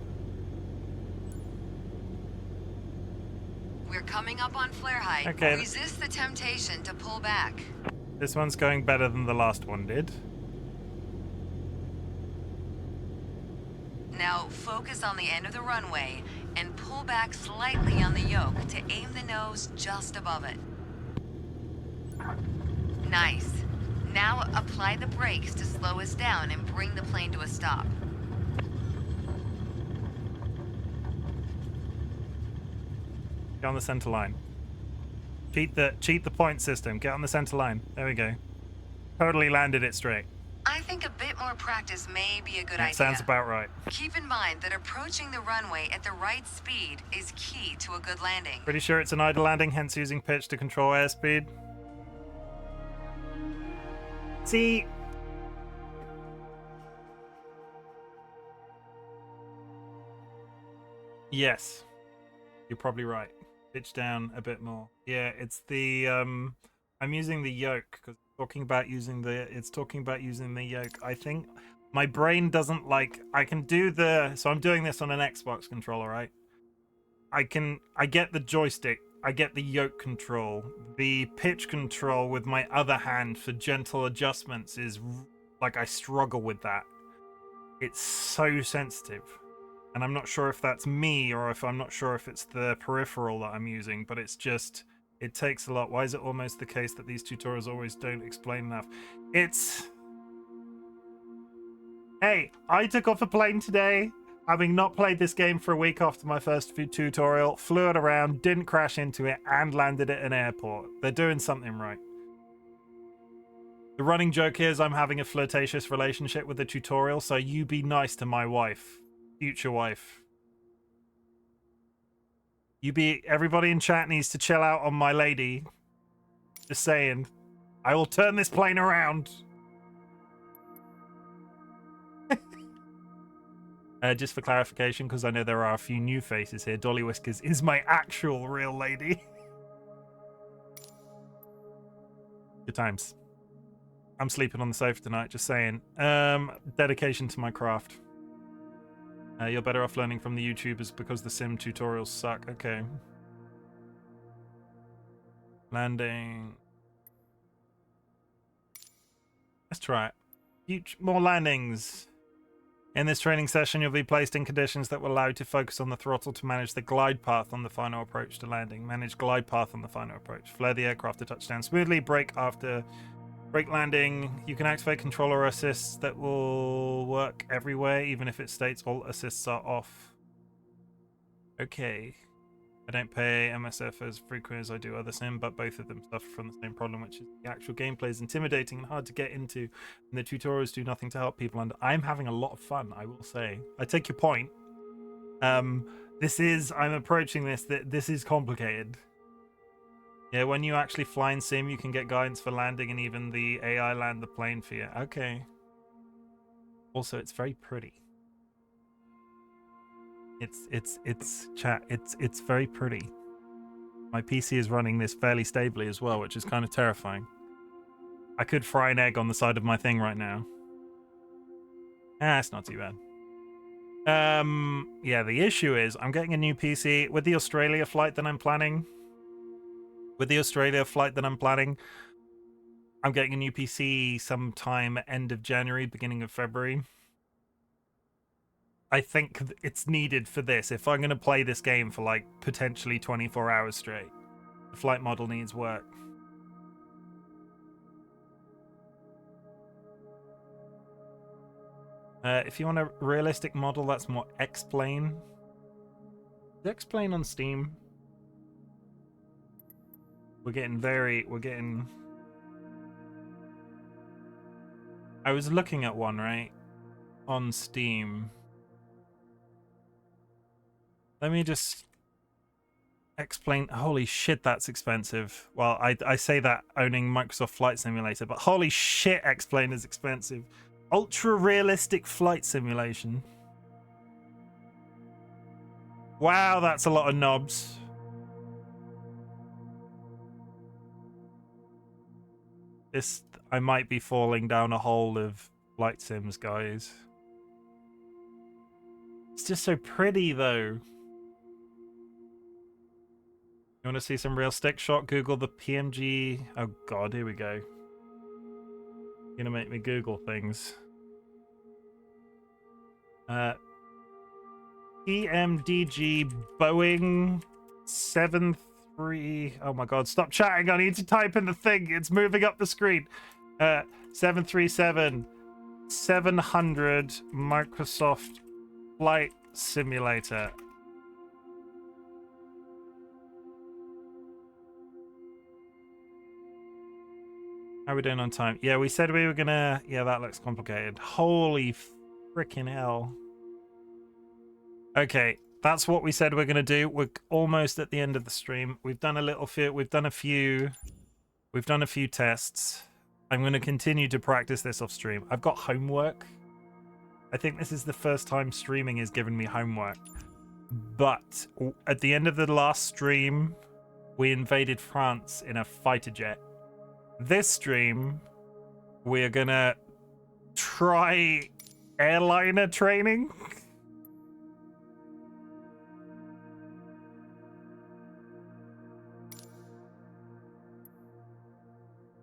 Speaker 7: We're coming up on flare height.
Speaker 1: Okay.
Speaker 7: Resist the temptation to pull back.
Speaker 1: This one's going better than the last one did.
Speaker 7: Now focus on the end of the runway and pull back slightly on the yoke to aim the nose just above it. Nice. Now apply the brakes to slow us down and bring the plane to a stop.
Speaker 1: Get on the center line. Cheat the point system. Get on the center line. There we go. Totally landed it straight.
Speaker 7: I think a bit more practice may be a good idea.
Speaker 1: Sounds about right.
Speaker 7: Keep in mind that approaching the runway at the right speed is key to a good landing.
Speaker 1: Pretty sure it's an idle landing, hence using pitch to control airspeed. See? Yes. You're probably right. Pitch down a bit more. Yeah, it's the I'm using the yoke because it's talking about using the yoke. I think my brain doesn't like I can do so I'm doing this on an Xbox controller, right? I get the joystick, I get the yoke control. The pitch control with my other hand for gentle adjustments is like I struggle with that. It's so sensitive. And I'm not sure if that's me or if I'm not sure if it's the peripheral that I'm using, but it's just, it takes a lot. Why is it almost the case that these tutorials always don't explain enough? Hey, I took off a plane today, having not played this game for a week after my first tutorial, flew it around, didn't crash into it, and landed at an airport. They're doing something right. The running joke is I'm having a flirtatious relationship with the tutorial, so you be nice to my wife. Future wife. Everybody in chat needs to chill out on my lady. Just saying. I will turn this plane around. Just for clarification, because I know there are a few new faces here, DollyWhiskers is my actual real lady. Good times. I'm sleeping on the sofa tonight, just saying. Dedication to my craft. You're better off learning from the YouTubers because the sim tutorials suck. Okay. Landing. Let's try it. More landings. In this training session, you'll be placed in conditions that will allow you to focus on the throttle to manage the glide path on the final approach to landing. Manage glide path on the final approach. Flare the aircraft to touch down smoothly. Brake after brake landing. You can activate controller assists that will work everywhere, even if it states all assists are off. Okay. I don't pay MSF as frequent as I do other sim, but both of them suffer from the same problem, which is the actual gameplay is intimidating and hard to get into, and the tutorials do nothing to help people. And I'm having a lot of fun, I will say. I take your point. I'm approaching this, this is complicated. Yeah, when you actually fly in sim, you can get guidance for landing, and even the AI land the plane for you. Okay. Also, it's very pretty. It's very pretty. My PC is running this fairly stably as well, which is kind of terrifying. I could fry an egg on the side of my thing right now. It's not too bad. Yeah, the issue is I'm getting a new PC with the Australia flight that I'm planning. I'm getting a new PC sometime end of January, beginning of February. I think it's needed for this. If I'm going to play this game for like potentially 24 hours straight, the flight model needs work. If you want a realistic model, that's more X-Plane. Is X-Plane on Steam? We're getting... I was looking at one, right? On Steam. Let me just explain. Holy shit, that's expensive. Well, I say that owning Microsoft Flight Simulator, but holy shit, X-Plane is expensive. Ultra realistic flight simulation. Wow, that's a lot of knobs. I might be falling down a hole of flight sims, guys. It's just so pretty, though. You want to see some real stick shot? Google the PMG. Oh god, here we go. You're gonna make me Google things. PMDG Boeing 73. Oh my god, stop chatting. I need to type in the thing. It's moving up the screen. 737 700 Microsoft Flight Simulator. How are we doing on time? Yeah, we said we were gonna... Yeah, that looks complicated. Holy freaking hell. Okay, that's what we said we're gonna do. We're almost at the end of the stream. We've done a little few... We've done a few tests. I'm gonna continue to practice this off stream. I've got homework. I think this is the first time streaming has given me homework. But at the end of the last stream, we invaded France in a fighter jet. This stream, we're gonna try airliner training.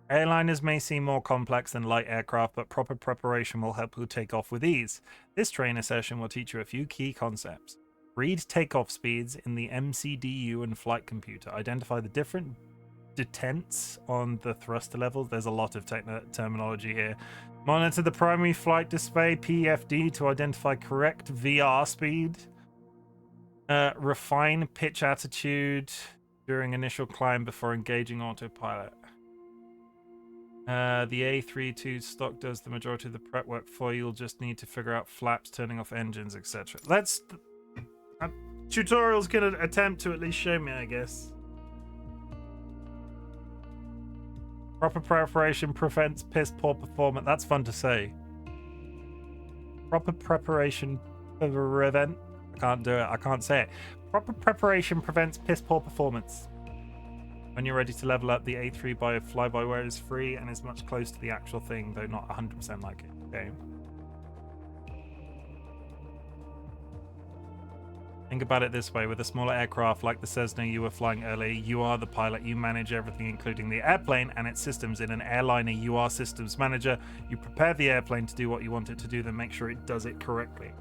Speaker 1: Airliners may seem more complex than light aircraft, but proper preparation will help you take off with ease. This trainer session will teach you a few key concepts. Read takeoff speeds in the MCDU and flight computer. Identify the different detents on the thruster levels. There's a lot of terminology here. Monitor the primary flight display PFD to identify correct VR speed. Refine pitch attitude during initial climb before engaging autopilot. The A320 stock does the majority of the prep work for you. You'll just need to figure out flaps, turning off engines, etc. Tutorials can attempt to at least show me, I guess. Proper preparation prevents piss poor performance. That's fun to say. Proper preparation prevent. I can't do it. I can't say it. Proper preparation prevents piss poor performance. When you're ready to level up, the A3 by fly-by-wire is free and is much closer to the actual thing, though not 100% like it. Okay. Think about it this way: with a smaller aircraft like the Cessna you were flying earlier, you are the pilot. You manage everything, including the airplane and its systems. In an airliner, you are systems manager. You prepare the airplane to do what you want it to do, then make sure it does it correctly.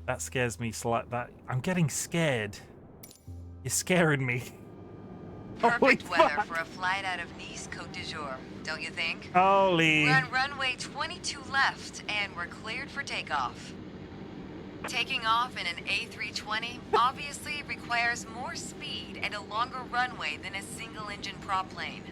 Speaker 1: That scares me that I'm getting scared. You're scaring me.
Speaker 7: Perfect weather for a flight out of Nice Côte d'Azur, don't you think?
Speaker 1: Holy.
Speaker 7: We're on runway 22 left, and we're cleared for takeoff. Taking off in an A320 obviously requires more speed and a longer runway than a single-engine prop plane.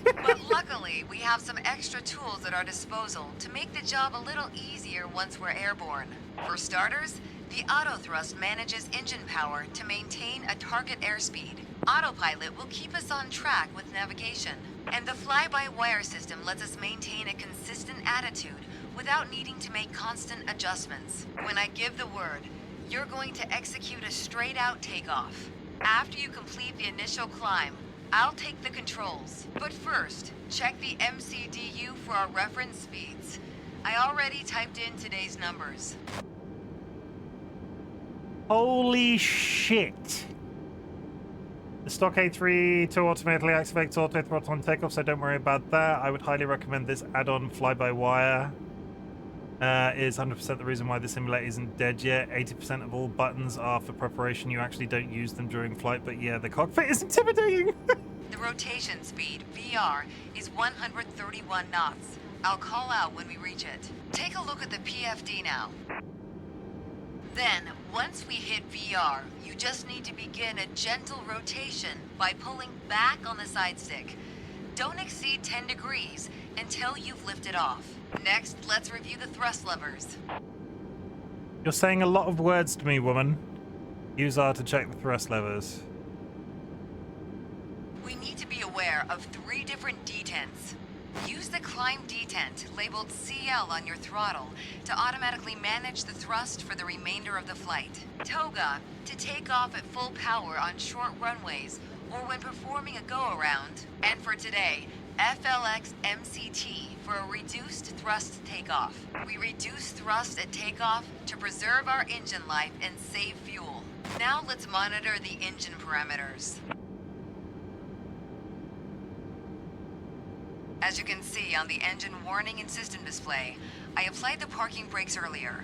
Speaker 7: But luckily, we have some extra tools at our disposal to make the job a little easier once we're airborne. For starters, the autothrust manages engine power to maintain a target airspeed. Autopilot will keep us on track with navigation, and the fly-by-wire system lets us maintain a consistent attitude without needing to make constant adjustments. When I give the word, you're going to execute a straight-out takeoff. After you complete the initial climb, I'll take the controls. But first, check the MCDU for our reference speeds. I already typed in today's numbers.
Speaker 1: Holy shit. The stock A3 to automatically activate auto throttle on takeoff, so don't worry about that. I would highly recommend this add-on fly-by-wire. Is 100% the reason why the simulator isn't dead yet. 80% of all buttons are for preparation. You actually don't use them during flight, but yeah, the cockpit is intimidating.
Speaker 7: The rotation speed, VR, is 131 knots. I'll call out when we reach it. Take a look at the PFD now. Then, once we hit VR, you just need to begin a gentle rotation by pulling back on the side stick. Don't exceed 10 degrees until you've lifted off. Next, let's review the thrust levers.
Speaker 1: You're saying a lot of words to me, woman. Use R to check the thrust levers.
Speaker 7: We need to be aware of 3 different detents. Use the climb detent labeled CL on your throttle to automatically manage the thrust for the remainder of the flight. Toga to take off at full power on short runways or when performing a go-around. And for today, FLX MCT for a reduced thrust takeoff. We reduce thrust at takeoff to preserve our engine life and save fuel. Now let's monitor the engine parameters. As you can see on the engine warning and system display, I applied the parking brakes earlier.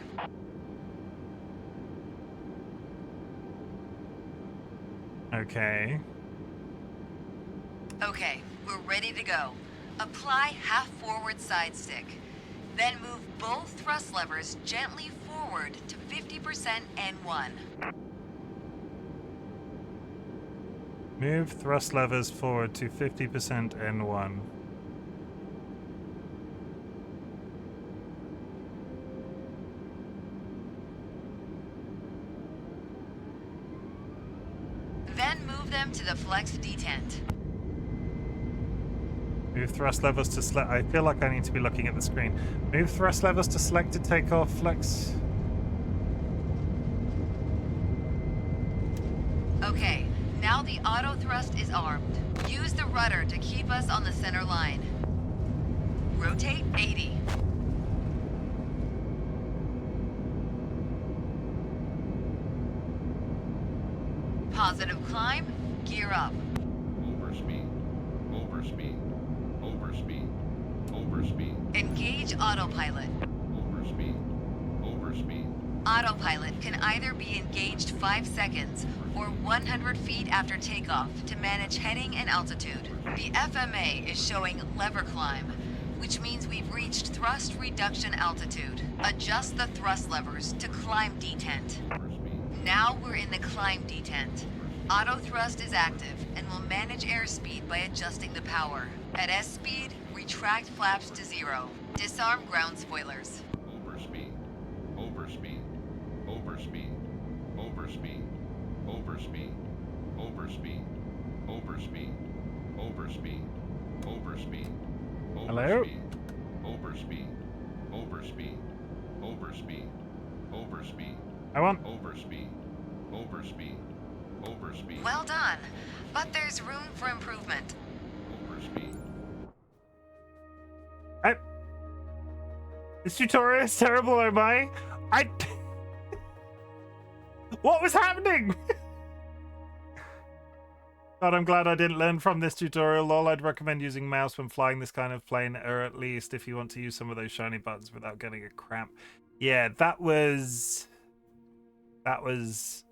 Speaker 1: Okay.
Speaker 7: Okay, we're ready to go. Apply half forward side stick. Then move both thrust levers gently forward to 50% N1.
Speaker 1: Move thrust levers forward to 50% N1.
Speaker 7: Then move them to the flex detent.
Speaker 1: Move thrust levers to select. I feel like I need to be looking at the screen. Move thrust levers to selected takeoff flex.
Speaker 7: Okay, now the auto thrust is armed. Use the rudder to keep us on the center line. Rotate 80. Positive climb, gear up.
Speaker 6: Overspeed. Overspeed. Overspeed. Overspeed.
Speaker 7: Engage autopilot.
Speaker 6: Overspeed. Overspeed.
Speaker 7: Autopilot can either be engaged 5 seconds or 100 feet after takeoff to manage heading and altitude. The FMA is showing lever climb, which means we've reached thrust reduction altitude. Adjust the thrust levers to climb detent. Now we're in the climb detent. Auto thrust is active and will manage airspeed by adjusting the power. At S speed, retract flaps to 0. Disarm ground spoilers.
Speaker 6: Overspeed. Overspeed. Overspeed. Overspeed. Overspeed. Overspeed. Overspeed. Overspeed. Overspeed.
Speaker 1: Hello?
Speaker 6: Overspeed. Overspeed. Overspeed. Overspeed.
Speaker 1: I want.
Speaker 6: Overspeed. Overspeed. Overspeed.
Speaker 7: Well done, but there's room for improvement.
Speaker 6: Overspeed.
Speaker 1: This tutorial is terrible, am I? What was happening? God, I'm glad I didn't learn from this tutorial. Lol, I'd recommend using mouse when flying this kind of plane, or at least if you want to use some of those shiny buttons without getting a cramp. Yeah, that was... The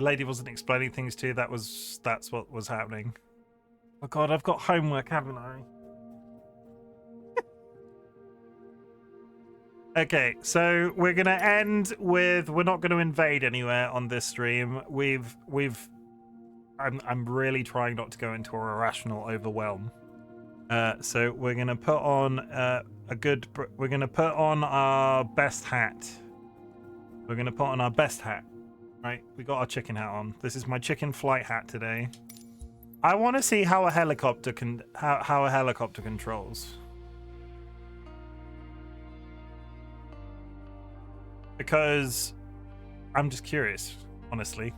Speaker 1: lady wasn't explaining things to you. That's what was happening. Oh God, I've got homework, haven't I? Okay, so we're gonna end with, we're not gonna invade anywhere on this stream. I'm really trying not to go into a irrational overwhelm. So we're gonna put on we're gonna put on our best hat. We're gonna put on our best hat. Right, we got our chicken hat on. This is my chicken flight hat today. I want to see how a helicopter how a helicopter controls. Because I'm just curious, honestly.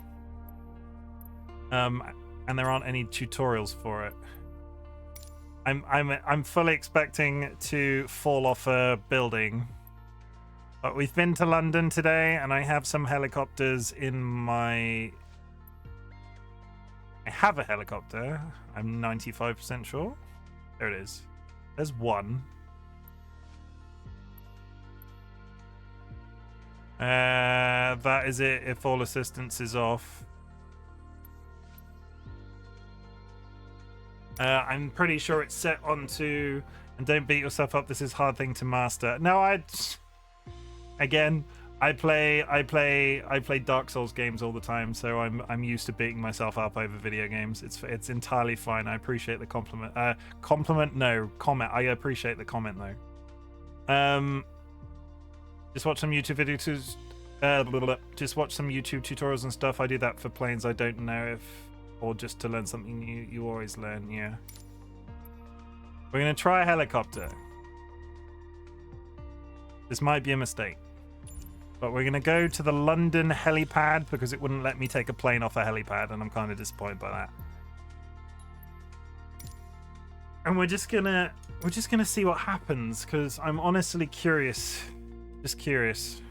Speaker 1: And there aren't any tutorials for it. I'm fully expecting to fall off a building. But we've been to London today, and I have some helicopters in my... I have a helicopter. I'm 95% sure. There it is. There's one. That is it if all assistance is off. I'm pretty sure it's set onto... And don't beat yourself up, this is a hard thing to master. No, Again, I play Dark Souls games all the time, so I'm used to beating myself up over video games. It's entirely fine. I appreciate the compliment. Comment. I appreciate the comment though. Just watch some YouTube videos. Just watch some YouTube tutorials and stuff. I do that for planes I don't know or just to learn something new. You always learn, yeah. We're gonna try a helicopter. This might be a mistake. But we're going to go to the London helipad because it wouldn't let me take a plane off a helipad, and I'm kind of disappointed by that. And we're just gonna see what happens because I'm honestly curious. Just curious.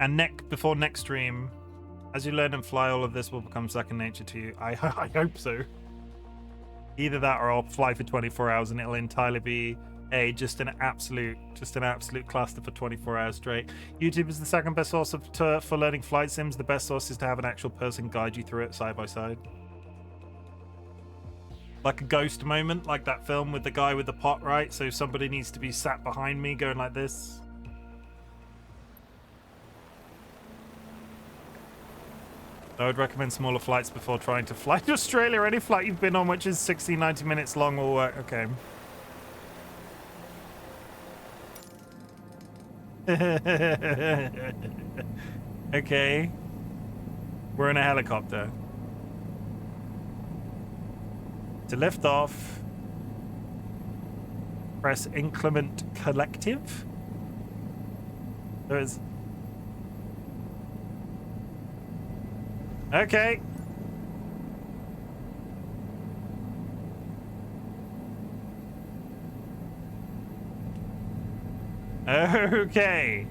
Speaker 1: And before next stream, as you learn and fly, all of this will become second nature to you. I hope so. Either that or I'll fly for 24 hours and it'll entirely be just an absolute cluster for 24 hours straight. YouTube is the second best source for learning flight sims. The best source is to have an actual person guide you through it side by side. Like a ghost moment, like that film with the guy with the pot, right? So somebody needs to be sat behind me going like this. I would recommend smaller flights before trying to fly to Australia. Any flight you've been on which is 60-90 minutes long will work. Okay. Okay. We're in a helicopter. To lift off, press increment collective. There is... Okay. Okay.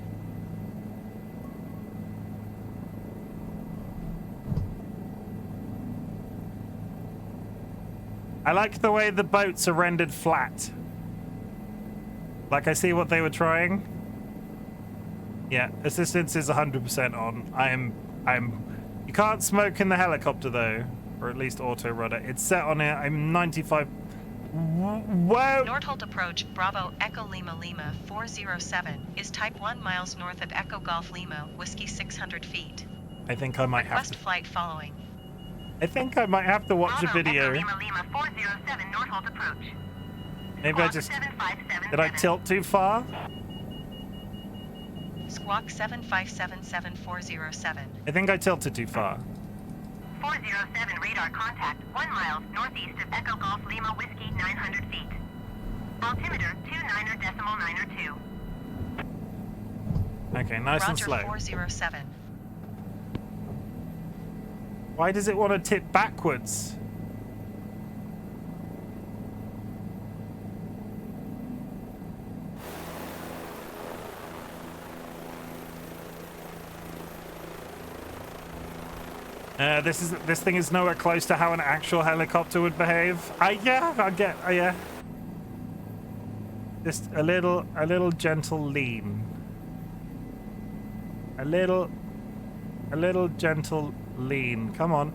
Speaker 1: I like the way the boats are rendered flat. Like I see what they were trying. Yeah, assistance is 100% on. I'm You can't smoke in the helicopter though, or at least auto rudder. It's set on it. I'm 95. Whoa!
Speaker 8: Nordholt approach Bravo Echo Lima Lima 407 is type 1 miles north of Echo Golf Lima, Whiskey 600 feet.
Speaker 1: I think I might have to.
Speaker 8: Flight following.
Speaker 1: I think I might have to watch a video.
Speaker 4: Echo Lima Lima 407 Nordholt approach.
Speaker 1: Maybe I just... Did I tilt too far?
Speaker 8: Squawk 7577407.
Speaker 1: I think I tilted too far.
Speaker 4: 407 radar contact 1 mile northeast of Echo Golf Lima Whiskey 900 feet. Altimeter 29.902.
Speaker 1: Okay, nice
Speaker 8: Roger,
Speaker 1: and slow.
Speaker 8: 407.
Speaker 1: Why does it want to tip backwards? This thing is nowhere close to how an actual helicopter would behave. Yeah. Just a little gentle lean. A little gentle lean. Come on.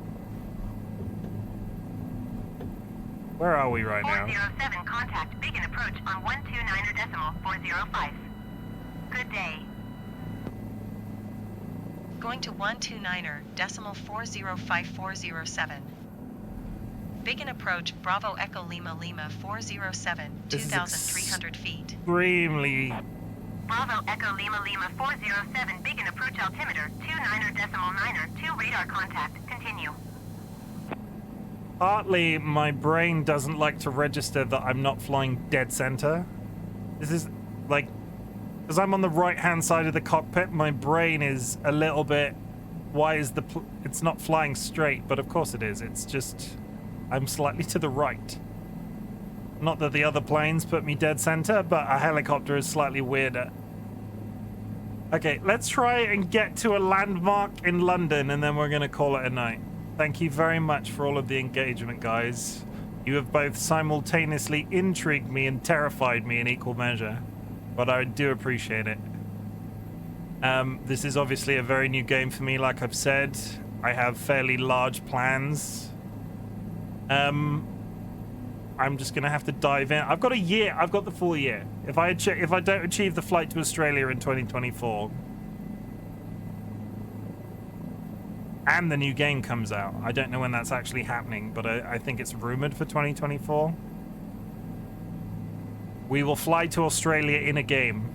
Speaker 1: Where are we right now?
Speaker 4: 407 contact, begin approach on 129.405. Good day.
Speaker 8: Going to 129.40547. Begin approach Bravo Echo Lima Lima 407,
Speaker 1: This is
Speaker 8: 2,300 feet.
Speaker 1: Extremely.
Speaker 4: Bravo Echo Lima Lima 407, begin approach altimeter 29.9, 2 radar contact. Continue.
Speaker 1: Partly, my brain doesn't like to register that I'm not flying dead center. This is like, because I'm on the right-hand side of the cockpit, my brain is a little bit, why is it's not flying straight, but of course it is. It's just, I'm slightly to the right. Not that the other planes put me dead center, but a helicopter is slightly weirder. Okay, let's try and get to a landmark in London, and then we're going to call it a night. Thank you very much for all of the engagement, guys. You have both simultaneously intrigued me and terrified me in equal measure, but I do appreciate it. This is obviously a very new game for me, like I've said. I have fairly large plans. I'm just gonna have to dive in. I've got a year. I've got the full year. If I don't achieve the flight to Australia in 2024, and the new game comes out, I don't know when that's actually happening, but I think it's rumored for 2024. We will fly to Australia in a game.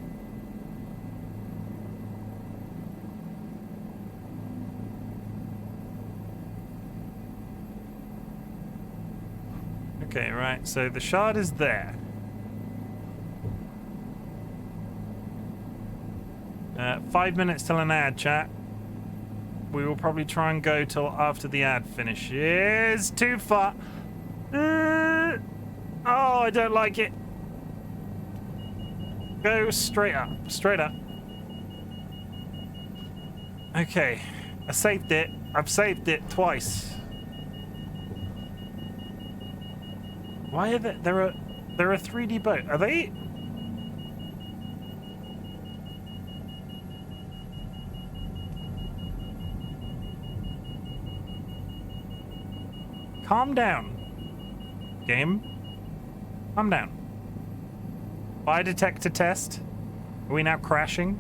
Speaker 1: Okay, right, so the shard is there. 5 minutes till an ad, chat. We will probably try and go till after the ad finishes. Too far. Oh, I don't like it. Go straight up, straight up. Okay, I saved it. I've saved it twice. Why are there are 3D boat? Are they? Calm down, game. Calm down. Fire detector test. Are we now crashing?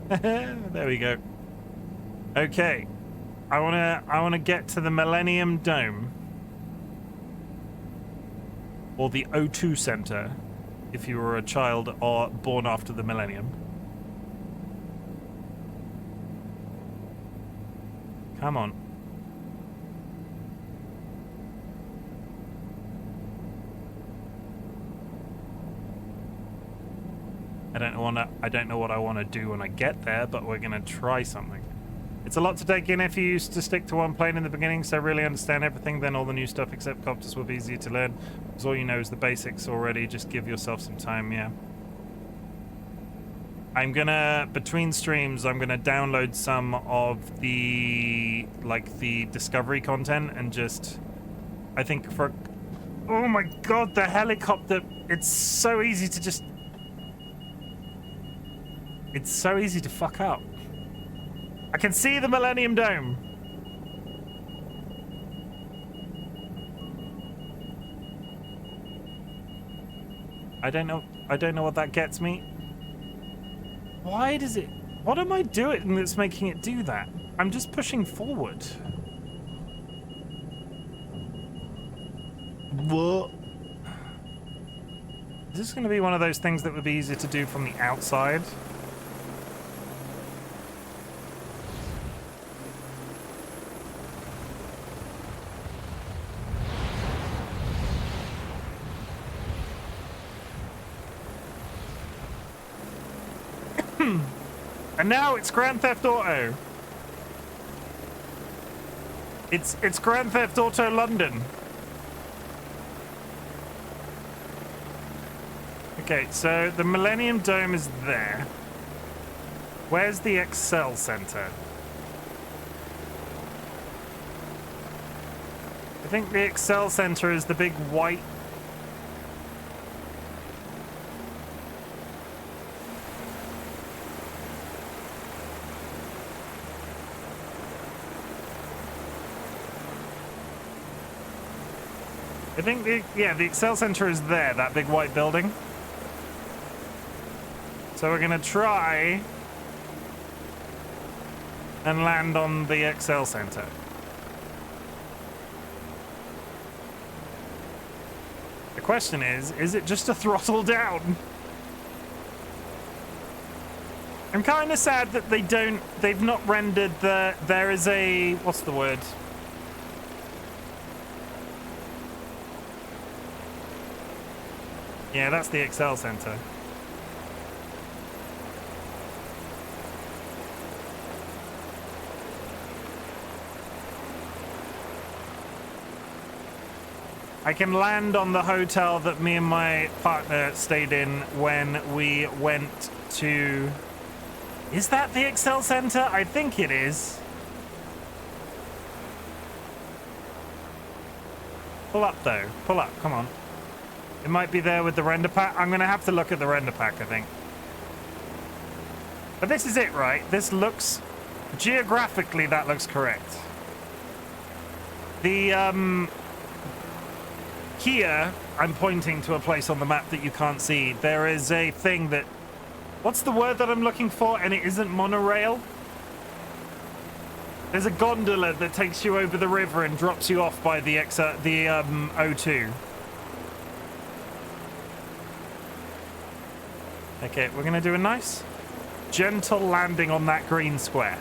Speaker 1: There we go. Okay. I wanna get to the Millennium Dome. Or the O2 Center, if you were a child or born after the millennium. Come on. I don't know what I want to do when I get there, but we're gonna try something. It's a lot to take in if you used to stick to one plane in the beginning, so really understand everything, then all the new stuff except copters will be easier to learn, because all you know is the basics already. Just give yourself some time, yeah. I'm gonna, between streams, I'm gonna download some of the, like, the discovery content and just, I think for, oh my god, the helicopter, it's so easy to just, it's so easy to fuck up. I can see the Millennium Dome. I don't know what that gets me. Why does it... What am I doing that's making it do that? I'm just pushing forward. What? Is this going to be one of those things that would be easier to do from the outside? And now it's Grand Theft Auto. It's Grand Theft Auto London. Okay, so the Millennium Dome is there. Where's the Excel Center? I think the Excel Center is the big white. I think the Excel Center is there, that big white building. So we're gonna try and land on the Excel Center. The question is it just a throttle down? I'm kind of sad that they've not rendered there is a, what's the word? Yeah, that's the Excel Center. I can land on the hotel that me and my partner stayed in when we went to... Is that the Excel Center? I think it is. Pull up, though. Pull up. Come on. It might be there with the render pack. I'm going to have to look at the render pack, I think. But this is it, right? This looks... Geographically, that looks correct. The, Here, I'm pointing to a place on the map that you can't see. There is a thing that... What's the word that I'm looking for? And it isn't monorail? There's a gondola that takes you over the river and drops you off by the O2. Okay, we're gonna do a nice, gentle landing on that green square.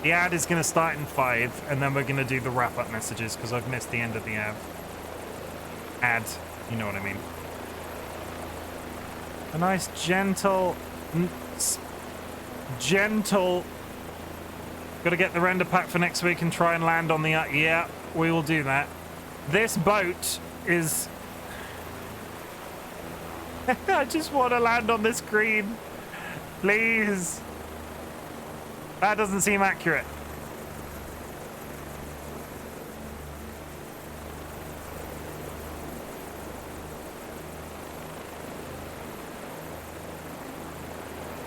Speaker 1: The ad is gonna start in 5, and then we're gonna do the wrap-up messages because I've missed the end of the ad. You know what I mean. A nice, gentle. Gotta get the render pack for next week and try and land on the. Yeah, we will do that. This boat is. I just want to land on this green. Please. That doesn't seem accurate.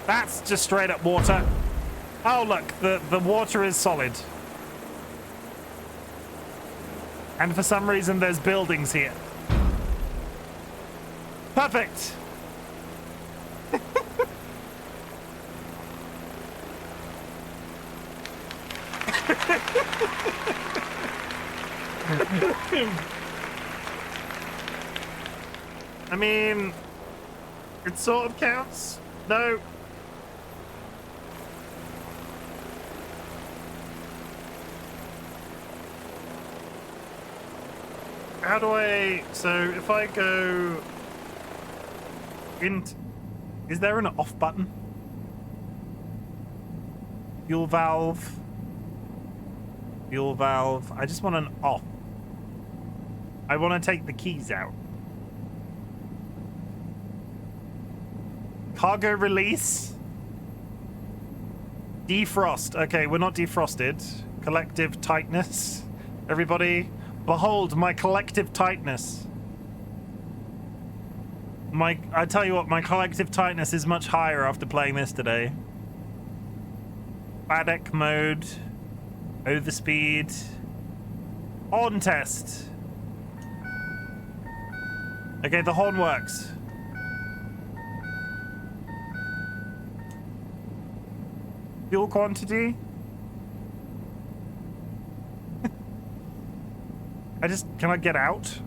Speaker 1: That's just straight up water. Oh, look, the water is solid. And for some reason, there's buildings here. Perfect. I mean, it sort of counts. No. How do I... So, if I go... Is there an off button? Fuel valve. Fuel valve. I just want an off. I want to take the keys out. Cargo release. Defrost. Okay, we're not defrosted. Collective tightness. Everybody, behold my collective tightness. I tell you what, my collective tightness is much higher after playing this today. FADEC mode. Overspeed. Horn test. Okay, the horn works. Fuel quantity. Can I get out?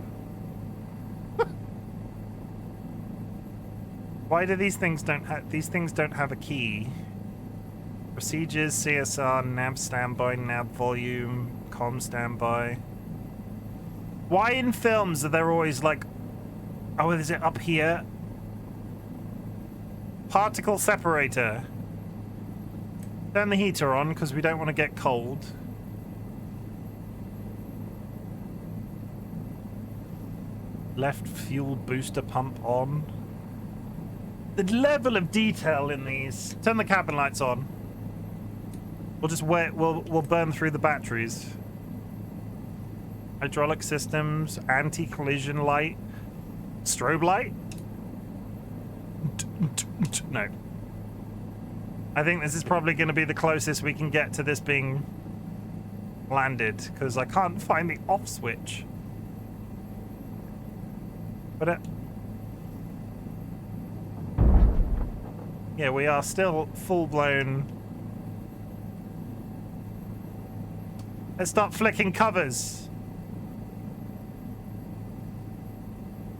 Speaker 1: Why do these things don't have a key? Procedures, CSR, nav standby, nav volume, comm standby. Why in films are there always like, oh, is it up here? Particle separator. Turn the heater on because we don't want to get cold. Left fuel booster pump on. The level of detail in these. Turn the cabin lights on. We'll just wait. We'll burn through the batteries. Hydraulic systems, anti-collision light, strobe light. No. I think this is probably going to be the closest we can get to this being landed because I can't find the off switch. But yeah, we are still full-blown. Let's start flicking covers.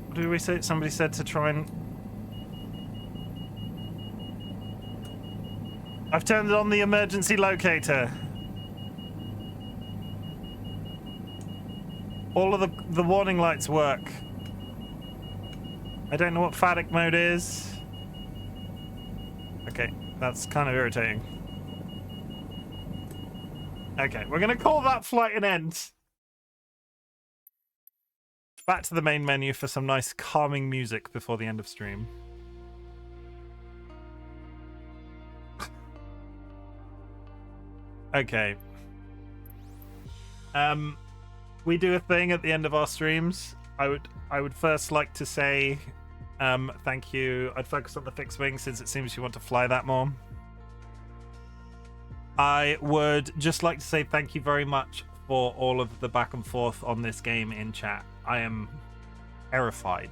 Speaker 1: What did we say? Somebody said to try and... I've turned on the emergency locator. All of the warning lights work. I don't know what phatic mode is. Okay, that's kind of irritating. Okay, we're gonna call that flight an end. Back to the main menu for some nice calming music before the end of stream. Okay. We do a thing at the end of our streams. I would first like to say thank you. I'd focus on the fixed wing since it seems you want to fly that more. I would just like to say thank you very much for all of the back and forth on this game in chat. I am terrified,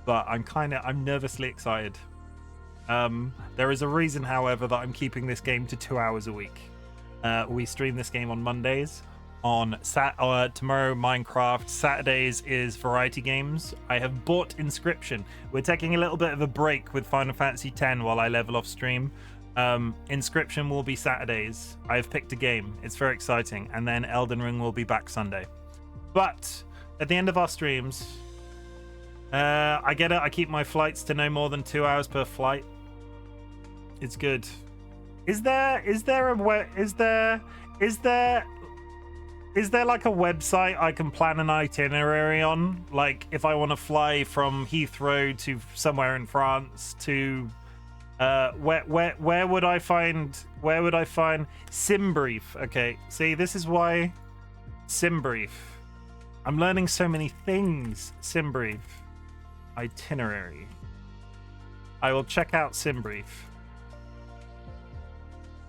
Speaker 1: but I'm nervously excited. There is a reason, however, that I'm keeping this game to 2 hours a week. We stream this game on Mondays. On tomorrow, Minecraft. Saturdays is variety games. I have bought Inscription. We're taking a little bit of a break with Final Fantasy X while I level off stream. Inscription will be Saturdays. I've picked a game. It's very exciting. And then Elden Ring will be back Sunday. But at the end of our streams, I get it. I keep my flights to no more than 2 hours per flight. It's good. Is there like a website I can plan an itinerary on? Like if I want to fly from Heathrow to somewhere in France to where would I find SimBrief? Okay, see, this is why SimBrief. I'm learning so many things. SimBrief itinerary. I will check out SimBrief.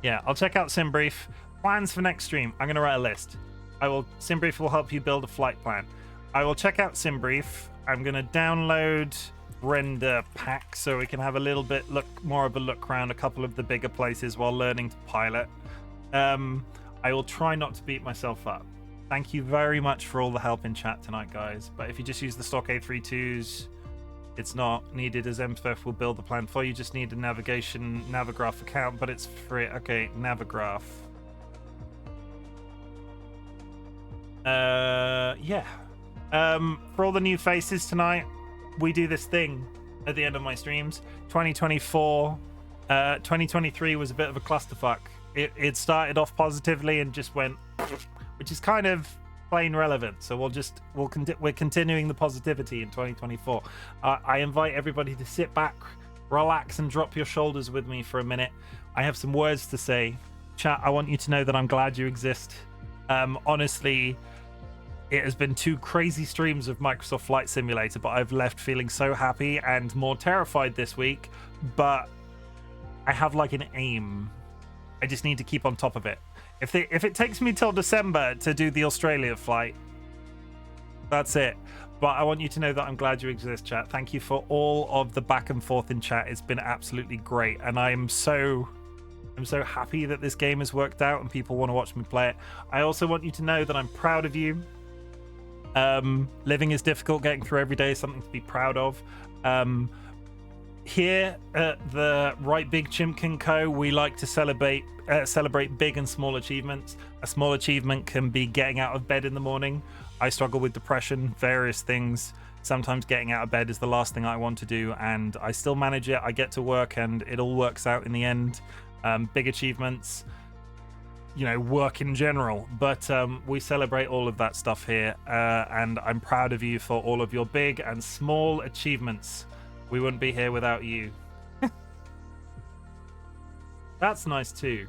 Speaker 1: Yeah, I'll check out SimBrief. Plans for next stream. I'm going to write a list. SimBrief will help you build a flight plan. I will check out SimBrief. I'm going to download Render Pack so we can have a little bit more of a look around a couple of the bigger places while learning to pilot. I will try not to beat myself up. Thank you very much for all the help in chat tonight, guys. But if you just use the stock A32s, it's not needed, as MSFS will build the plan for you. Just need a Navigraph account, but it's free. Okay, Navigraph. Yeah. For all the new faces tonight, we do this thing at the end of my streams. 2023 was a bit of a clusterfuck. It started off positively and just went, which is kind of plain relevant. So we're continuing the positivity in 2024. I invite everybody to sit back, relax, and drop your shoulders with me for a minute. I have some words to say. Chat, I want you to know that I'm glad you exist. Honestly, it has been 2 crazy streams of Microsoft Flight Simulator, but I've left feeling so happy and more terrified this week. But I have like an aim. I just need to keep on top of it. If it takes me till December to do the Australia flight, that's it. But I want you to know that I'm glad you exist, chat. Thank you for all of the back and forth in chat. It's been absolutely great, and I'm so happy that this game has worked out and people want to watch me play it. I also want you to know that I'm proud of you. Living is difficult. Getting through every day is something to be proud of. Here at the RightBigChimken Co, we like to celebrate big and small achievements. A small achievement can be getting out of bed in the morning. I struggle with depression, various things. sometimes getting out of bed is the last thing I want to do, and I still manage it. I get to work and it all works out in the end. Big achievements, you know, work in general, but we celebrate all of that stuff here, and I'm proud of you for all of your big and small achievements. We wouldn't be here without you. That's nice too.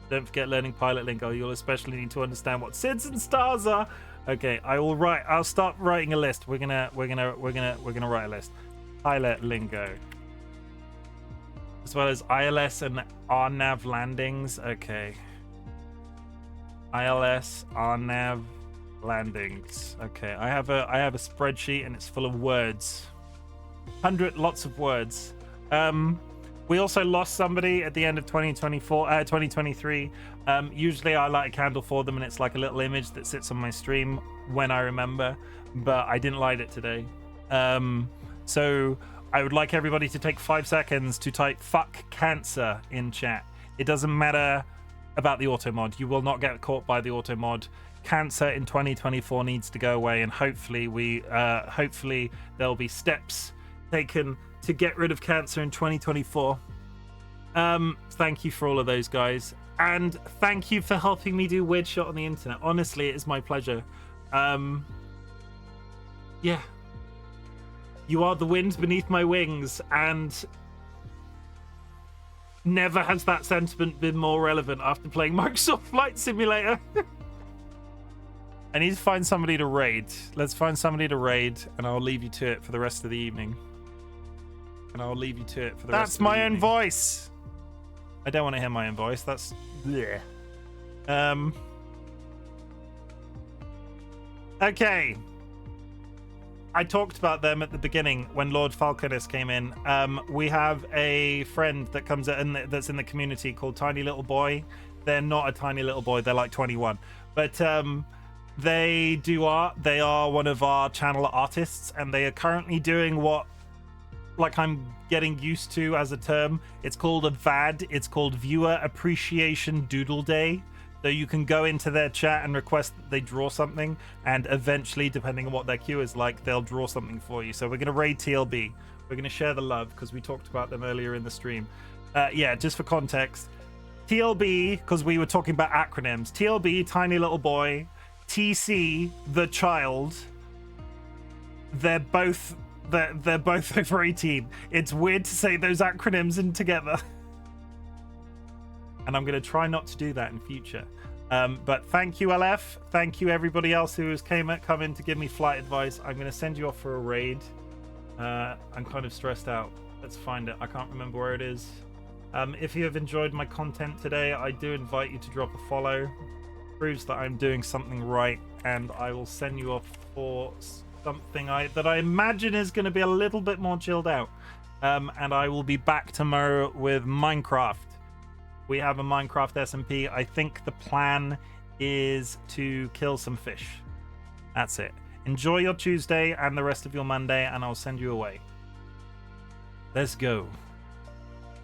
Speaker 1: Don't forget learning pilot lingo. You'll especially need to understand what SIDS and stars are. Okay, I'll start writing a list. We're gonna write a list. Pilot lingo, as well as ILS and RNAV landings. Okay. ILS RNAV landings. Okay, I have a spreadsheet and it's full of words. Lots of words. We also lost somebody at the end of 2023. Usually I light a candle for them and it's like a little image that sits on my stream when I remember, but I didn't light it today. So I would like everybody to take 5 seconds to type "fuck cancer" in chat. It doesn't matter about the auto mod. You will not get caught by the auto mod. Cancer in 2024 needs to go away, and hopefully there'll be steps taken to get rid of cancer in 2024. Thank you for all of those, guys, and thank you for helping me do Weird Shot on the internet. Honestly, it is my pleasure. Yeah, you are the wind beneath my wings, and never has that sentiment been more relevant after playing Microsoft Flight Simulator. I need to find somebody to raid. Let's find somebody to raid, and I'll leave you to it for the rest of the evening. That's my own voice. I don't want to hear my own voice. That's bleh. Okay. I talked about them at the beginning when Lord Falconis came in. We have a friend that comes in that's in the community called Tiny Little Boy. They're not a tiny little boy. They're like 21. But they do art. They are one of our channel artists, and they are currently doing what, like, I'm getting used to as a term. It's called a VAD. It's called Viewer Appreciation Doodle Day. So you can go into their chat and request that they draw something, and eventually, depending on what their queue is like, they'll draw something for you. So we're going to raid TLB. We're going to share the love because we talked about them earlier in the stream. Yeah, just for context, TLB, because we were talking about acronyms. TLB, Tiny Little Boy. TC, The Child. They're both over 18. It's weird to say those acronyms in together. And I'm going to try not to do that in future. But thank you, LF. Thank you, everybody else who has come in to give me flight advice. I'm going to send you off for a raid. I'm kind of stressed out. Let's find it. I can't remember where it is. If you have enjoyed my content today, I do invite you to drop a follow. Proves that I'm doing something right, and I will send you off for something that I imagine is going to be a little bit more chilled out. And I will be back tomorrow with Minecraft. We have a Minecraft SMP. I think the plan is to kill some fish. That's it. Enjoy your Tuesday and the rest of your Monday, and I'll send you away. Let's go.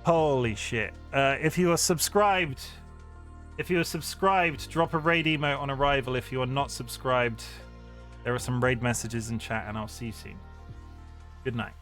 Speaker 1: Holy shit. If you are subscribed, drop a raid emote on arrival. If you are not subscribed, there are some raid messages in chat, and I'll see you soon. Good night.